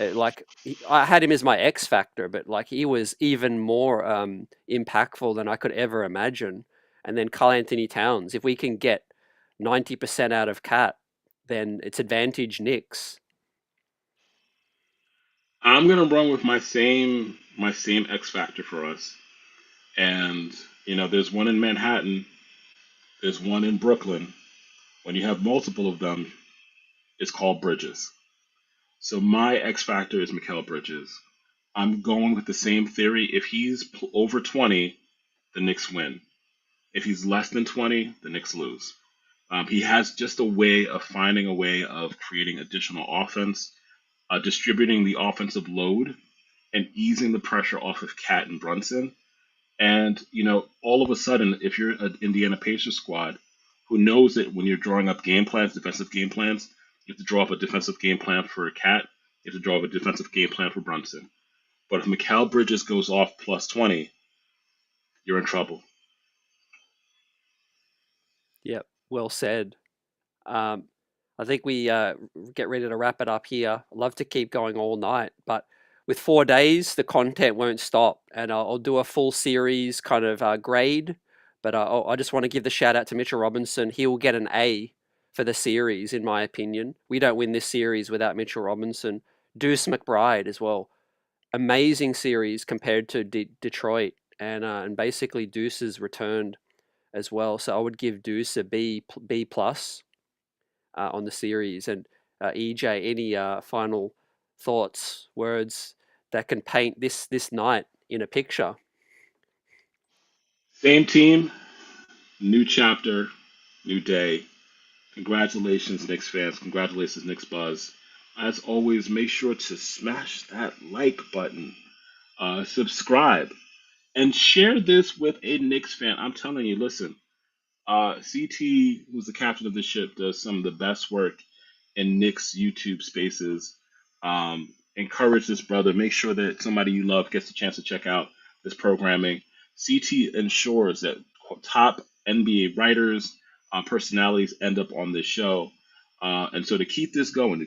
I had him as my X factor, but like he was even more impactful than I could ever imagine. And then Karl Anthony Towns, if we can get 90% out of Cat, then it's advantage Knicks. I'm gonna run with my same X factor for us. And there's one in Manhattan, there's one in Brooklyn. When you have multiple of them, it's called Bridges. So my X factor is Mikal Bridges. I'm going with the same theory. If he's over 20, the Knicks win. If he's less than 20, the Knicks lose. He has just a way of finding a way of creating additional offense, distributing the offensive load, and easing the pressure off of Cat and Brunson. And, all of a sudden, if you're an Indiana Pacers squad who knows that when you're drawing up game plans, defensive game plans, you have to draw up a defensive game plan for Cat, you have to draw up a defensive game plan for Brunson. But if Mikal Bridges goes off plus 20, you're in trouble. Yep, well said. Um, I think we get ready to wrap it up here. I'd love to keep going all night, but with 4 days, the content won't stop, and I'll do a full series kind of grade. But I just want to give the shout out to Mitchell Robinson. He will get an A for the series, in my opinion. We don't win this series without Mitchell Robinson. Deuce McBride as well. Amazing series compared to Detroit, and basically Deuce has returned as well. So I would give Deuce a B plus on the series. And EJ, any final thoughts, words that can paint this night in a picture? Same team, new chapter, new day. Congratulations, Knicks fans. Congratulations, Knicks Buzz. As always, make sure to smash that like button, subscribe, and share this with a Knicks fan. I'm telling you, listen, CT, who's the captain of the ship, does some of the best work in Knicks YouTube spaces. Encourage this brother. Make sure that somebody you love gets a chance to check out this programming. CT ensures that top NBA writers, personalities end up on this show. And so to keep this going,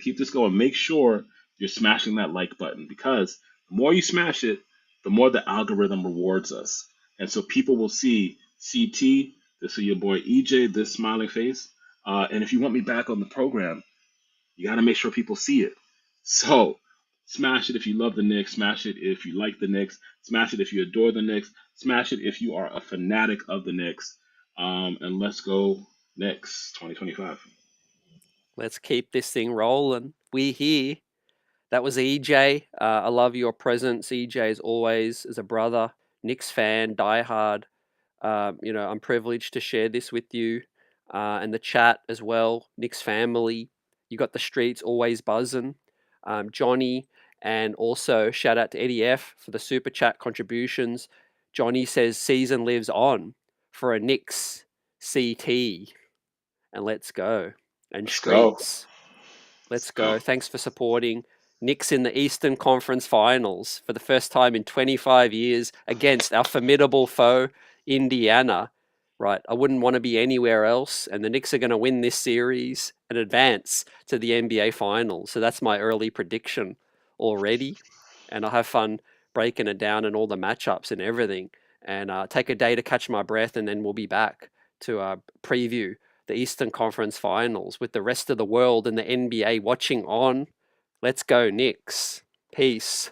make sure you're smashing that like button because the more you smash it, the more the algorithm rewards us. And so people will see CT, this is your boy EJ, this smiling face. And if you want me back on the program, you got to make sure people see it. So smash it if you love the Knicks. Smash it if you like the Knicks. Smash it if you adore the Knicks. Smash it if you are a fanatic of the Knicks. And let's go Knicks 2025. Let's keep this thing rolling. We here. That was EJ. I love your presence, EJ, as always, as a brother, Knicks fan, diehard. I'm privileged to share this with you and the chat as well. Knicks family. You got the streets always buzzing. Johnny, and also shout out to Eddie F for the super chat contributions. Johnny says season lives on for a Knicks CT, and let's go. And Let's go. streets. Let's Let's go. go. Thanks for supporting Knicks in the Eastern Conference Finals for the first time in 25 years against our formidable foe, Indiana. Right. I wouldn't want to be anywhere else. And the Knicks are going to win this series and advance to the NBA Finals. So that's my early prediction already. And I'll have fun breaking it down and all the matchups and everything. And take a day to catch my breath. And then we'll be back to preview the Eastern Conference Finals with the rest of the world and the NBA watching on. Let's go, Knicks. Peace.